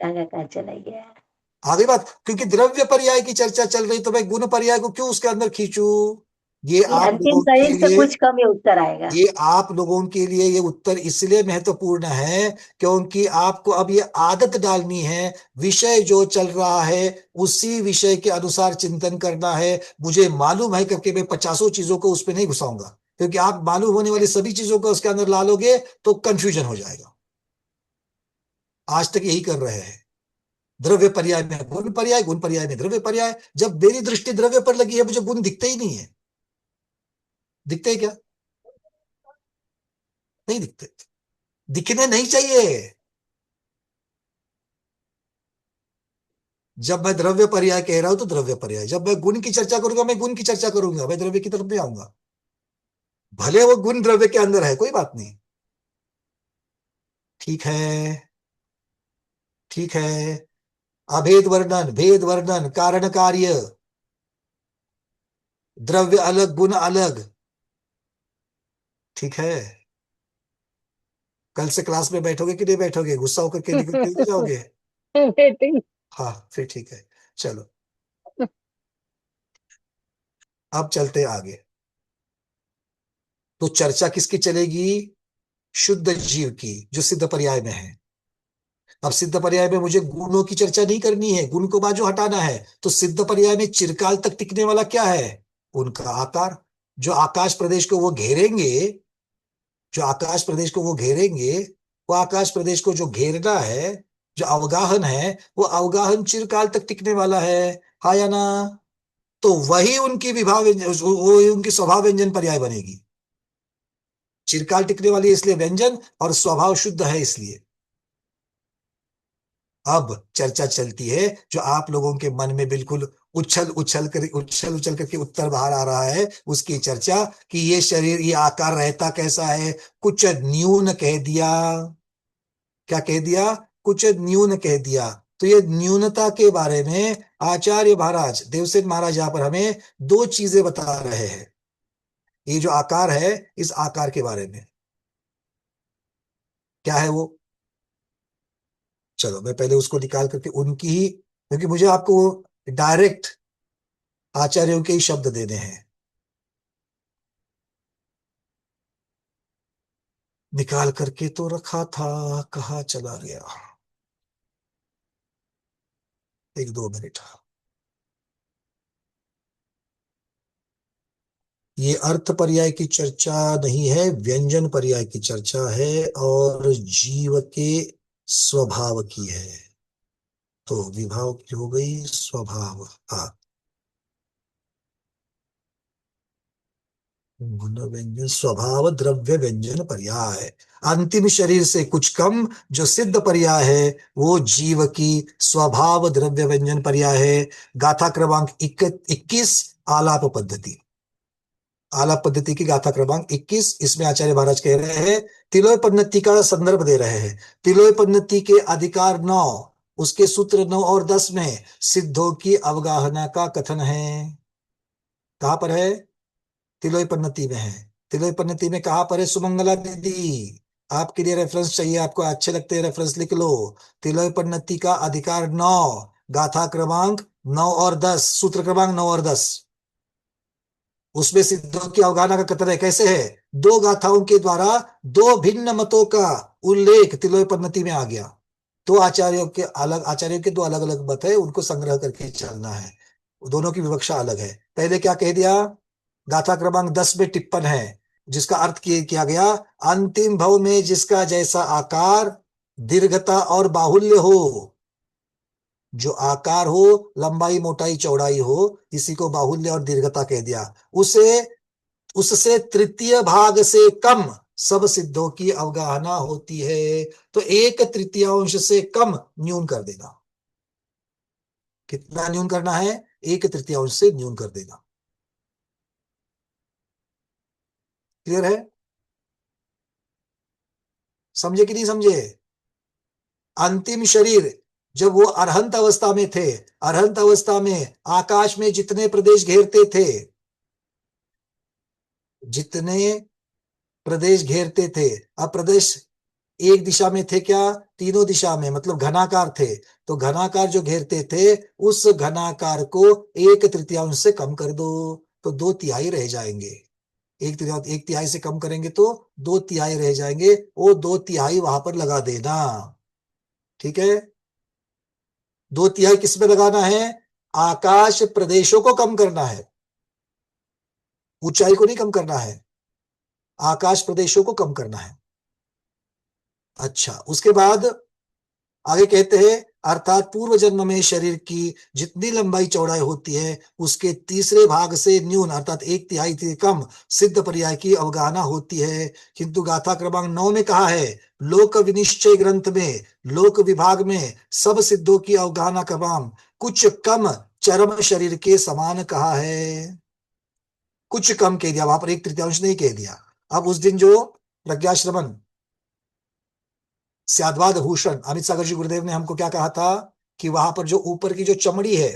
कहाँ चला गया। आगे बात, क्योंकि द्रव्य पर्याय की चर्चा चल रही तो मैं गुण पर्याय को क्यों उसके अंदर खींचूं? ये ये आप अंतिम लोगों के कहीं से लिए, कुछ कम ही उत्तर आएगा। ये आप लोगों के लिए ये उत्तर इसलिए महत्वपूर्ण है क्योंकि आपको अब ये आदत डालनी है, विषय जो चल रहा है उसी विषय के अनुसार चिंतन करना है। मुझे मालूम है क्योंकि मैं 50 चीजों को उस पर नहीं घुसाऊंगा, क्योंकि आप मालूम होने वाली सभी चीजों को उसके अंदर ला लोगे तो कंफ्यूजन हो जाएगा। आज तक यही कर रहे हैं, द्रव्य पर्याय में गुण पर्याय, गुण पर्याय में द्रव्य पर्याय। जब मेरी दृष्टि द्रव्य पर लगी है, मुझे गुण दिखते ही नहीं है। दिखते हैं क्या? नहीं दिखते, दिखने नहीं चाहिए। जब मैं द्रव्य पर्याय कह रहा हूं तो द्रव्य पर्याय, जब मैं गुण की चर्चा करूंगा मैं गुण की चर्चा करूंगा, मैं द्रव्य की तरफ नहीं आऊंगा। भले वो गुण द्रव्य के अंदर है, कोई बात नहीं। ठीक है, ठीक है। अभेद वर्णन, भेद वर्णन, कारण कार्य, द्रव्य अलग गुण अलग। ठीक है, कल से क्लास में बैठोगे कि नहीं बैठोगे? गुस्सा होकर के निकल के जाओगे? वेटिंग। हाँ फिर ठीक है, चलो अब चलते आगे। तो चर्चा किसकी चलेगी? शुद्ध जीव की, जो सिद्ध पर्याय में है। अब सिद्ध पर्याय में मुझे गुणों की चर्चा नहीं करनी है, गुण को बाजू हटाना है। तो सिद्ध पर्याय में चिरकाल तक टिकने वाला क्या है? उनका आकार। जो आकाश प्रदेश को वो घेरेंगे, जो आकाश प्रदेश को वो घेरेंगे, वो आकाश प्रदेश को जो घेरना है, जो अवगाहन है, वो अवगाहन चिरकाल तक टिकने वाला है। हाँ या ना? तो वही उनकी विभाव वो उनकी स्वभाव व्यंजन पर्याय बनेगी। चिरकाल टिकने वाली है इसलिए व्यंजन, और स्वभाव शुद्ध है इसलिए। अब चर्चा चलती है जो आप लोगों के मन में बिल्कुल उछल उछल करके उत्तर बाहर आ रहा है, उसकी चर्चा कि ये शरीर, ये आकार रहता कैसा है। कुछ न्यून कह दिया। क्या कह दिया? कुछ न्यून कह दिया। तो ये न्यूनता के बारे में आचार्य महाराज, देवसेन महाराज यहां पर हमें दो चीजें बता रहे हैं। ये जो आकार है, इस आकार के बारे में क्या है वो? चलो मैं पहले उसको निकाल करके उनकी ही, क्योंकि मुझे आपको डायरेक्ट आचार्यों के ही शब्द देने हैं। निकाल करके तो रखा था, कहाँ चला गया? 1-2 मिनट। ये अर्थ पर्याय की चर्चा नहीं है, व्यंजन पर्याय की चर्चा है और जीव के स्वभाव की है। तो विभाव की हो गई, स्वभाव। हाँ, गुण व्यंजन स्वभाव द्रव्य व्यंजन पर्याय। अंतिम शरीर से कुछ कम जो सिद्ध पर्याय है वो जीव की स्वभाव द्रव्य व्यंजन पर्याय है। गाथा क्रमांक 21, आलाप पद्धति। आलाप पद्धति की गाथा क्रमांक 21। इसमें आचार्य महाराज कह रहे हैं, तिलोय पन्नति का संदर्भ दे रहे हैं। तिलोय पन्नति के अधिकार 9, उसके सूत्र 9 और 10 में सिद्धों की अवगाहना का कथन है। कहां पर है? तिलोय पन्नति में है। तिलोय पन्नति में कहां पर है? सुमंगला दीदी आपके लिए रेफरेंस चाहिए, आपको अच्छे लगते हैं रेफरेंस लिख लो। तिलोय पन्नति का अधिकार 9, गाथा क्रमांक 9 और 10, सूत्र क्रमांक 9 और 10। उसमें सिद्धों की अवगाहना का कथन है। कैसे है? 2 गाथाओं के द्वारा 2 भिन्न मतों का उल्लेख तिलोय पन्नति में आ गया। तो आचार्यों के 2 अलग अलग मत है, उनको संग्रह करके चलना है। दोनों की विवक्षा अलग है। पहले क्या कह दिया? गाथा क्रमांक 10 में टिप्पण है जिसका अर्थ किया गया, अंतिम भव में जिसका जैसा आकार, दीर्घता और बाहुल्य हो, जो आकार हो, लंबाई मोटाई चौड़ाई हो, इसी को बाहुल्य और दीर्घता कह दिया। उससे तृतीय भाग से कम सब सिद्धों की अवगाहना होती है। तो 1/3 से कम न्यून कर देना। कितना न्यून करना है? 1/3 से न्यून कर देना। क्लियर है? समझे कि नहीं समझे? अंतिम शरीर जब वो अरहंत अवस्था में थे, अरहंत अवस्था में आकाश में जितने प्रदेश घेरते थे, जितने प्रदेश घेरते थे, अब प्रदेश एक दिशा में थे क्या? तीनों दिशा में, मतलब घनाकार थे। तो घनाकार जो घेरते थे, उस घनाकार को 1/3 से कम कर दो, तो 2/3 रह जाएंगे। 1/3 से कम करेंगे तो 2/3 रह जाएंगे। वो 2/3 वहां पर लगा देना। ठीक है? 2/3 किस में लगाना है? आकाश प्रदेशों को कम करना है, ऊंचाई को नहीं कम करना है, आकाश प्रदेशों को कम करना है। अच्छा, उसके बाद आगे कहते हैं, अर्थात पूर्व जन्म में शरीर की जितनी लंबाई चौड़ाई होती है, उसके तीसरे भाग से न्यून अर्थात 1/3 से कम सिद्ध पर्याय की अवगाहना होती है। किंतु गाथा क्रमांक 9 में कहा है, लोक विनिश्चय ग्रंथ में, लोक विभाग में सब सिद्धों की अवगाहना क्रम कुछ कम चरम शरीर के समान कहा है। कुछ कम कह दिया, वहां पर 1/3 नहीं कह दिया। अब उस दिन जो प्रज्ञाश्रमण स्याद्वाद भूषण अमित सागर जी गुरुदेव ने हमको क्या कहा था कि वहां पर जो ऊपर की जो चमड़ी है,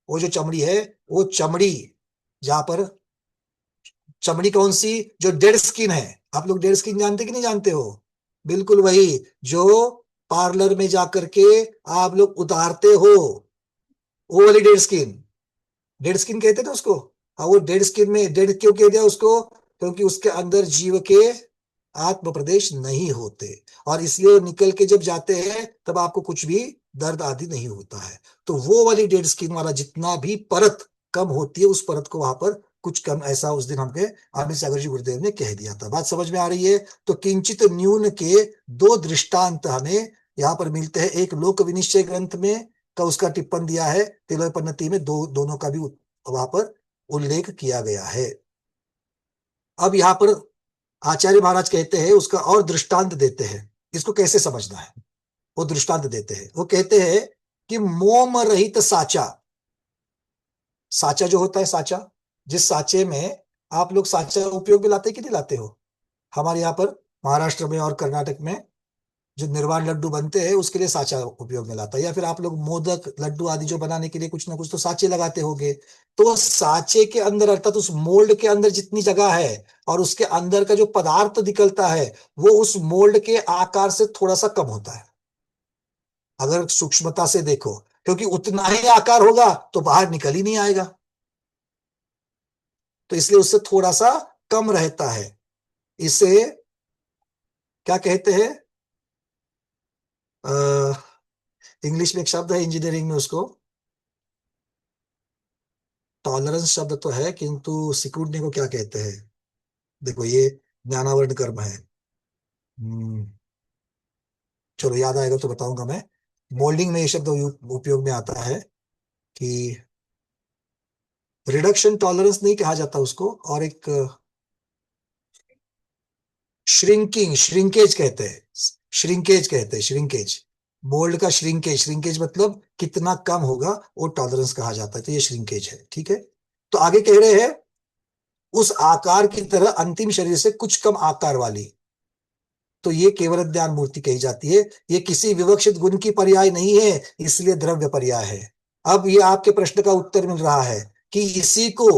वो जो चमड़ी है, वो चमड़ी जहां पर चमड़ी कौन सी? जो डेड स्किन है। आप लोग डेड स्किन जानते कि नहीं जानते हो? बिल्कुल वही जो पार्लर में जाकर के आप लोग उतारते हो, वो वाली डेड स्किन। डेड स्किन कहते थे उसको। हाँ, वो डेड स्किन में डेड क्यों कह दिया उसको? क्योंकि उसके अंदर जीव के आत्म प्रदेश नहीं होते, और इसलिए निकल के जब जाते हैं तब आपको कुछ भी दर्द आदि नहीं होता है। तो वो वाली डेड स्किन वाला जितना भी परत कम होती है, उस परत को वहां पर कुछ कम, ऐसा उस दिन हमके अमित सागर जी गुरुदेव ने कह दिया था। बात समझ में आ रही है? तो किंचित न्यून के 2 दृष्टांत हमें यहाँ पर मिलते हैं। एक लोक विनिश्चय ग्रंथ में का उसका टिप्पण दिया है, तिलोपन्नति में दोनों का भी वहां पर उल्लेख किया गया है। अब यहाँ पर आचार्य महाराज कहते हैं, उसका और दृष्टांत देते हैं, इसको कैसे समझना है वो दृष्टांत देते हैं। वो कहते हैं कि मोम रहित साचा, साचा जो होता है, साचा, जिस साचे में आप लोग साचा उपयोग में लाते कि नहीं लाते हो? हमारे यहाँ पर महाराष्ट्र में और कर्नाटक में जो निर्वाण लड्डू बनते हैं उसके लिए साचा उपयोग में लाता है, या फिर आप लोग मोदक लड्डू आदि जो बनाने के लिए कुछ ना कुछ तो साचे लगाते होंगे। तो साचे के अंदर अर्थात उस मोल्ड के अंदर जितनी जगह है और उसके अंदर का जो पदार्थ निकलता है, वो उस मोल्ड के आकार से थोड़ा सा कम होता है अगर सूक्ष्मता से देखो, क्योंकि उतना ही आकार होगा तो बाहर निकल ही नहीं आएगा। तो इसलिए उससे थोड़ा सा कम रहता है। इसे क्या कहते हैं? इंग्लिश में एक शब्द है इंजीनियरिंग में, उसको टॉलरेंस शब्द तो है, किंतु सिक्रूटनी को क्या कहते हैं? देखो, ये ज्ञानावरण कर्म है। चलो याद आएगा तो बताऊंगा मैं। मोल्डिंग में ये शब्द उपयोग में आता है कि रिडक्शन टॉलरेंस नहीं कहा जाता उसको, और एक श्रिंकेज कहते हैं, श्रिंकेज मोल्ड का श्रिंकेज मतलब कितना कम होगा वो टॉलरेंस कहा जाता है। तो ये श्रिंकेज है। ठीक है? तो आगे कह रहे हैं, उस आकार की तरह अंतिम शरीर से कुछ कम आकार वाली, तो ये केवल ज्ञान मूर्ति कही जाती है। ये किसी विवक्षित गुण की पर्याय नहीं है, इसलिए द्रव्य पर्याय है। अब ये आपके प्रश्न का उत्तर मिल रहा है कि इसी को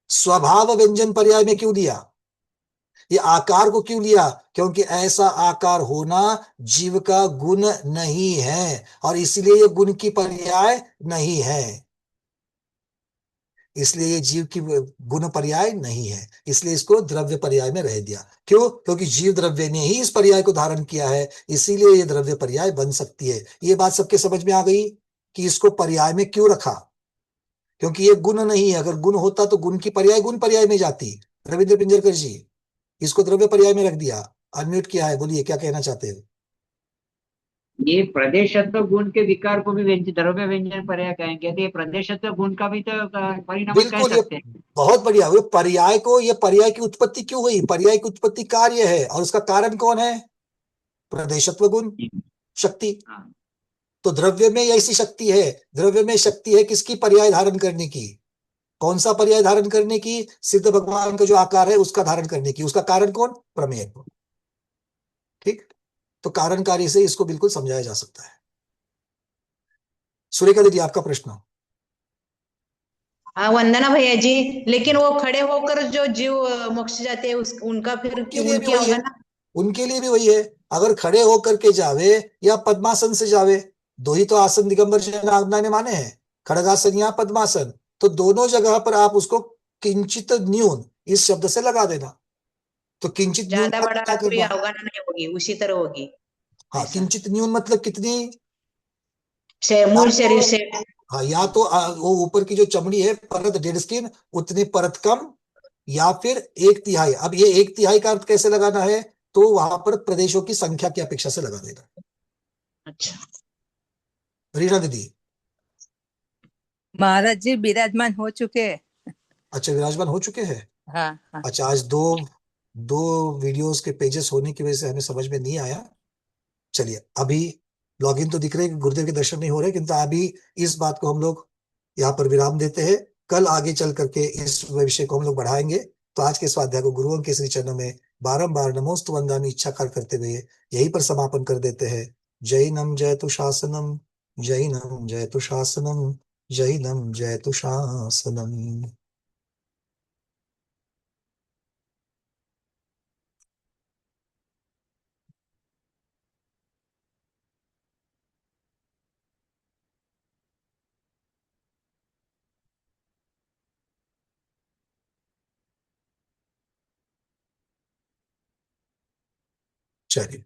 स्वभाव व्यंजन पर्याय में क्यों दिया, ये आकार को क्यों लिया? क्योंकि ऐसा आकार होना जीव का गुण नहीं है, और इसलिए ये गुण की पर्याय नहीं है, इसलिए ये जीव की गुण पर्याय नहीं है, इसलिए इसको द्रव्य पर्याय में रह दिया। क्यों? क्योंकि जीव द्रव्य ने ही इस पर्याय को धारण किया है, इसीलिए ये द्रव्य पर्याय बन सकती है। ये बात सबके समझ में आ गई कि इसको पर्याय में क्यों रखा? क्योंकि ये गुण नहीं है। अगर गुण होता तो गुण की पर्याय गुण पर्याय में जाती। रविंद्र पिंजरकर जी, इसको द्रव्य पर्याय में रख दिया। अनम्यूट किया है, बोलिए क्या कहना चाहते हो? ये प्रदेशत्व गुण के विकार को भी द्रव्य व्यंजन पर्याय कहेंगे, तो ये प्रदेशत्व गुण का भी तो परिणाम कह बिल्कुल, ये सकते हैं। बहुत बढ़िया। ये पर्याय को, ये पर्याय की उत्पत्ति क्यों हुई? पर्याय की उत्पत्ति कार्य है, और उसका कारण कौन है? प्रदेशत्व गुण, शक्ति। तो द्रव्य में ऐसी शक्ति है, द्रव्य में शक्ति है किसकी? पर्याय धारण करने की। कौन सा पर्याय धारण करने की? सिद्ध भगवान का जो आकार है उसका धारण करने की। उसका कारण कौन? प्रमेय। ठीक, तो कारण कार्य से इसको बिल्कुल समझाया जा सकता है। सुरेखा दीदी, आपका प्रश्न। हाँ वंदना भैया जी, लेकिन वो खड़े होकर जो जीव मोक्ष जाते हैं उनका फिर उनके लिए भी उनकी वही है, होगा ना? उनके लिए भी वही है। अगर खड़े होकर के जावे या पद्मासन से जावे, दो ही तो आसन दिगंबर जनार्दन ने माने हैं, खड़गासन या पद्मासन। तो दोनों जगह पर आप उसको किंचित न्यून इस शब्द से लगा देना। तो किंचित न्यून ज्यादा का बड़ा क्या कोई करना? अवगणना नहीं होगी, उसी तरह होगी। हाँ, ऐसा किंचित न्यून मतलब कितनी? मूल या शरीर तो, से। हाँ, या तो वो ऊपर की जो चमड़ी है, परत, डेड स्किन, उतनी परत कम, या फिर एक तिहाई। अब ये एक तिहाई का अर्थ कैसे लगाना है? तो वहां पर प्रदेशों की संख्या की अपेक्षा से लगा देना। अच्छा, रीना दीदी। महाराज जी विराजमान हो चुके हैं। अच्छा, विराजमान हो चुके हैं। हाँ हाँ। अच्छा, आज दो दो वीडियोस के पेजेस होने की वजह से हमें समझ में नहीं आया। चलिए, अभी लॉगिन तो दिख रहे हैं, गुरुदेव के दर्शन नहीं हो रहे, किंतु अभी इस बात को हम लोग यहाँ पर विराम देते हैं। कल आगे चल करके इस विषय को हम लोग बढ़ाएंगे। तो आज के स्वाध्याय को गुरुओं के श्री चरणों में बारंबार नमोस्तु वंदनामि इच्छाकार करते हुए यहीं पर समापन कर देते हैं। जैनम जयतु शासनम, जैनम जयतु शासनम, जैनम जयतु शासनम। चलिए।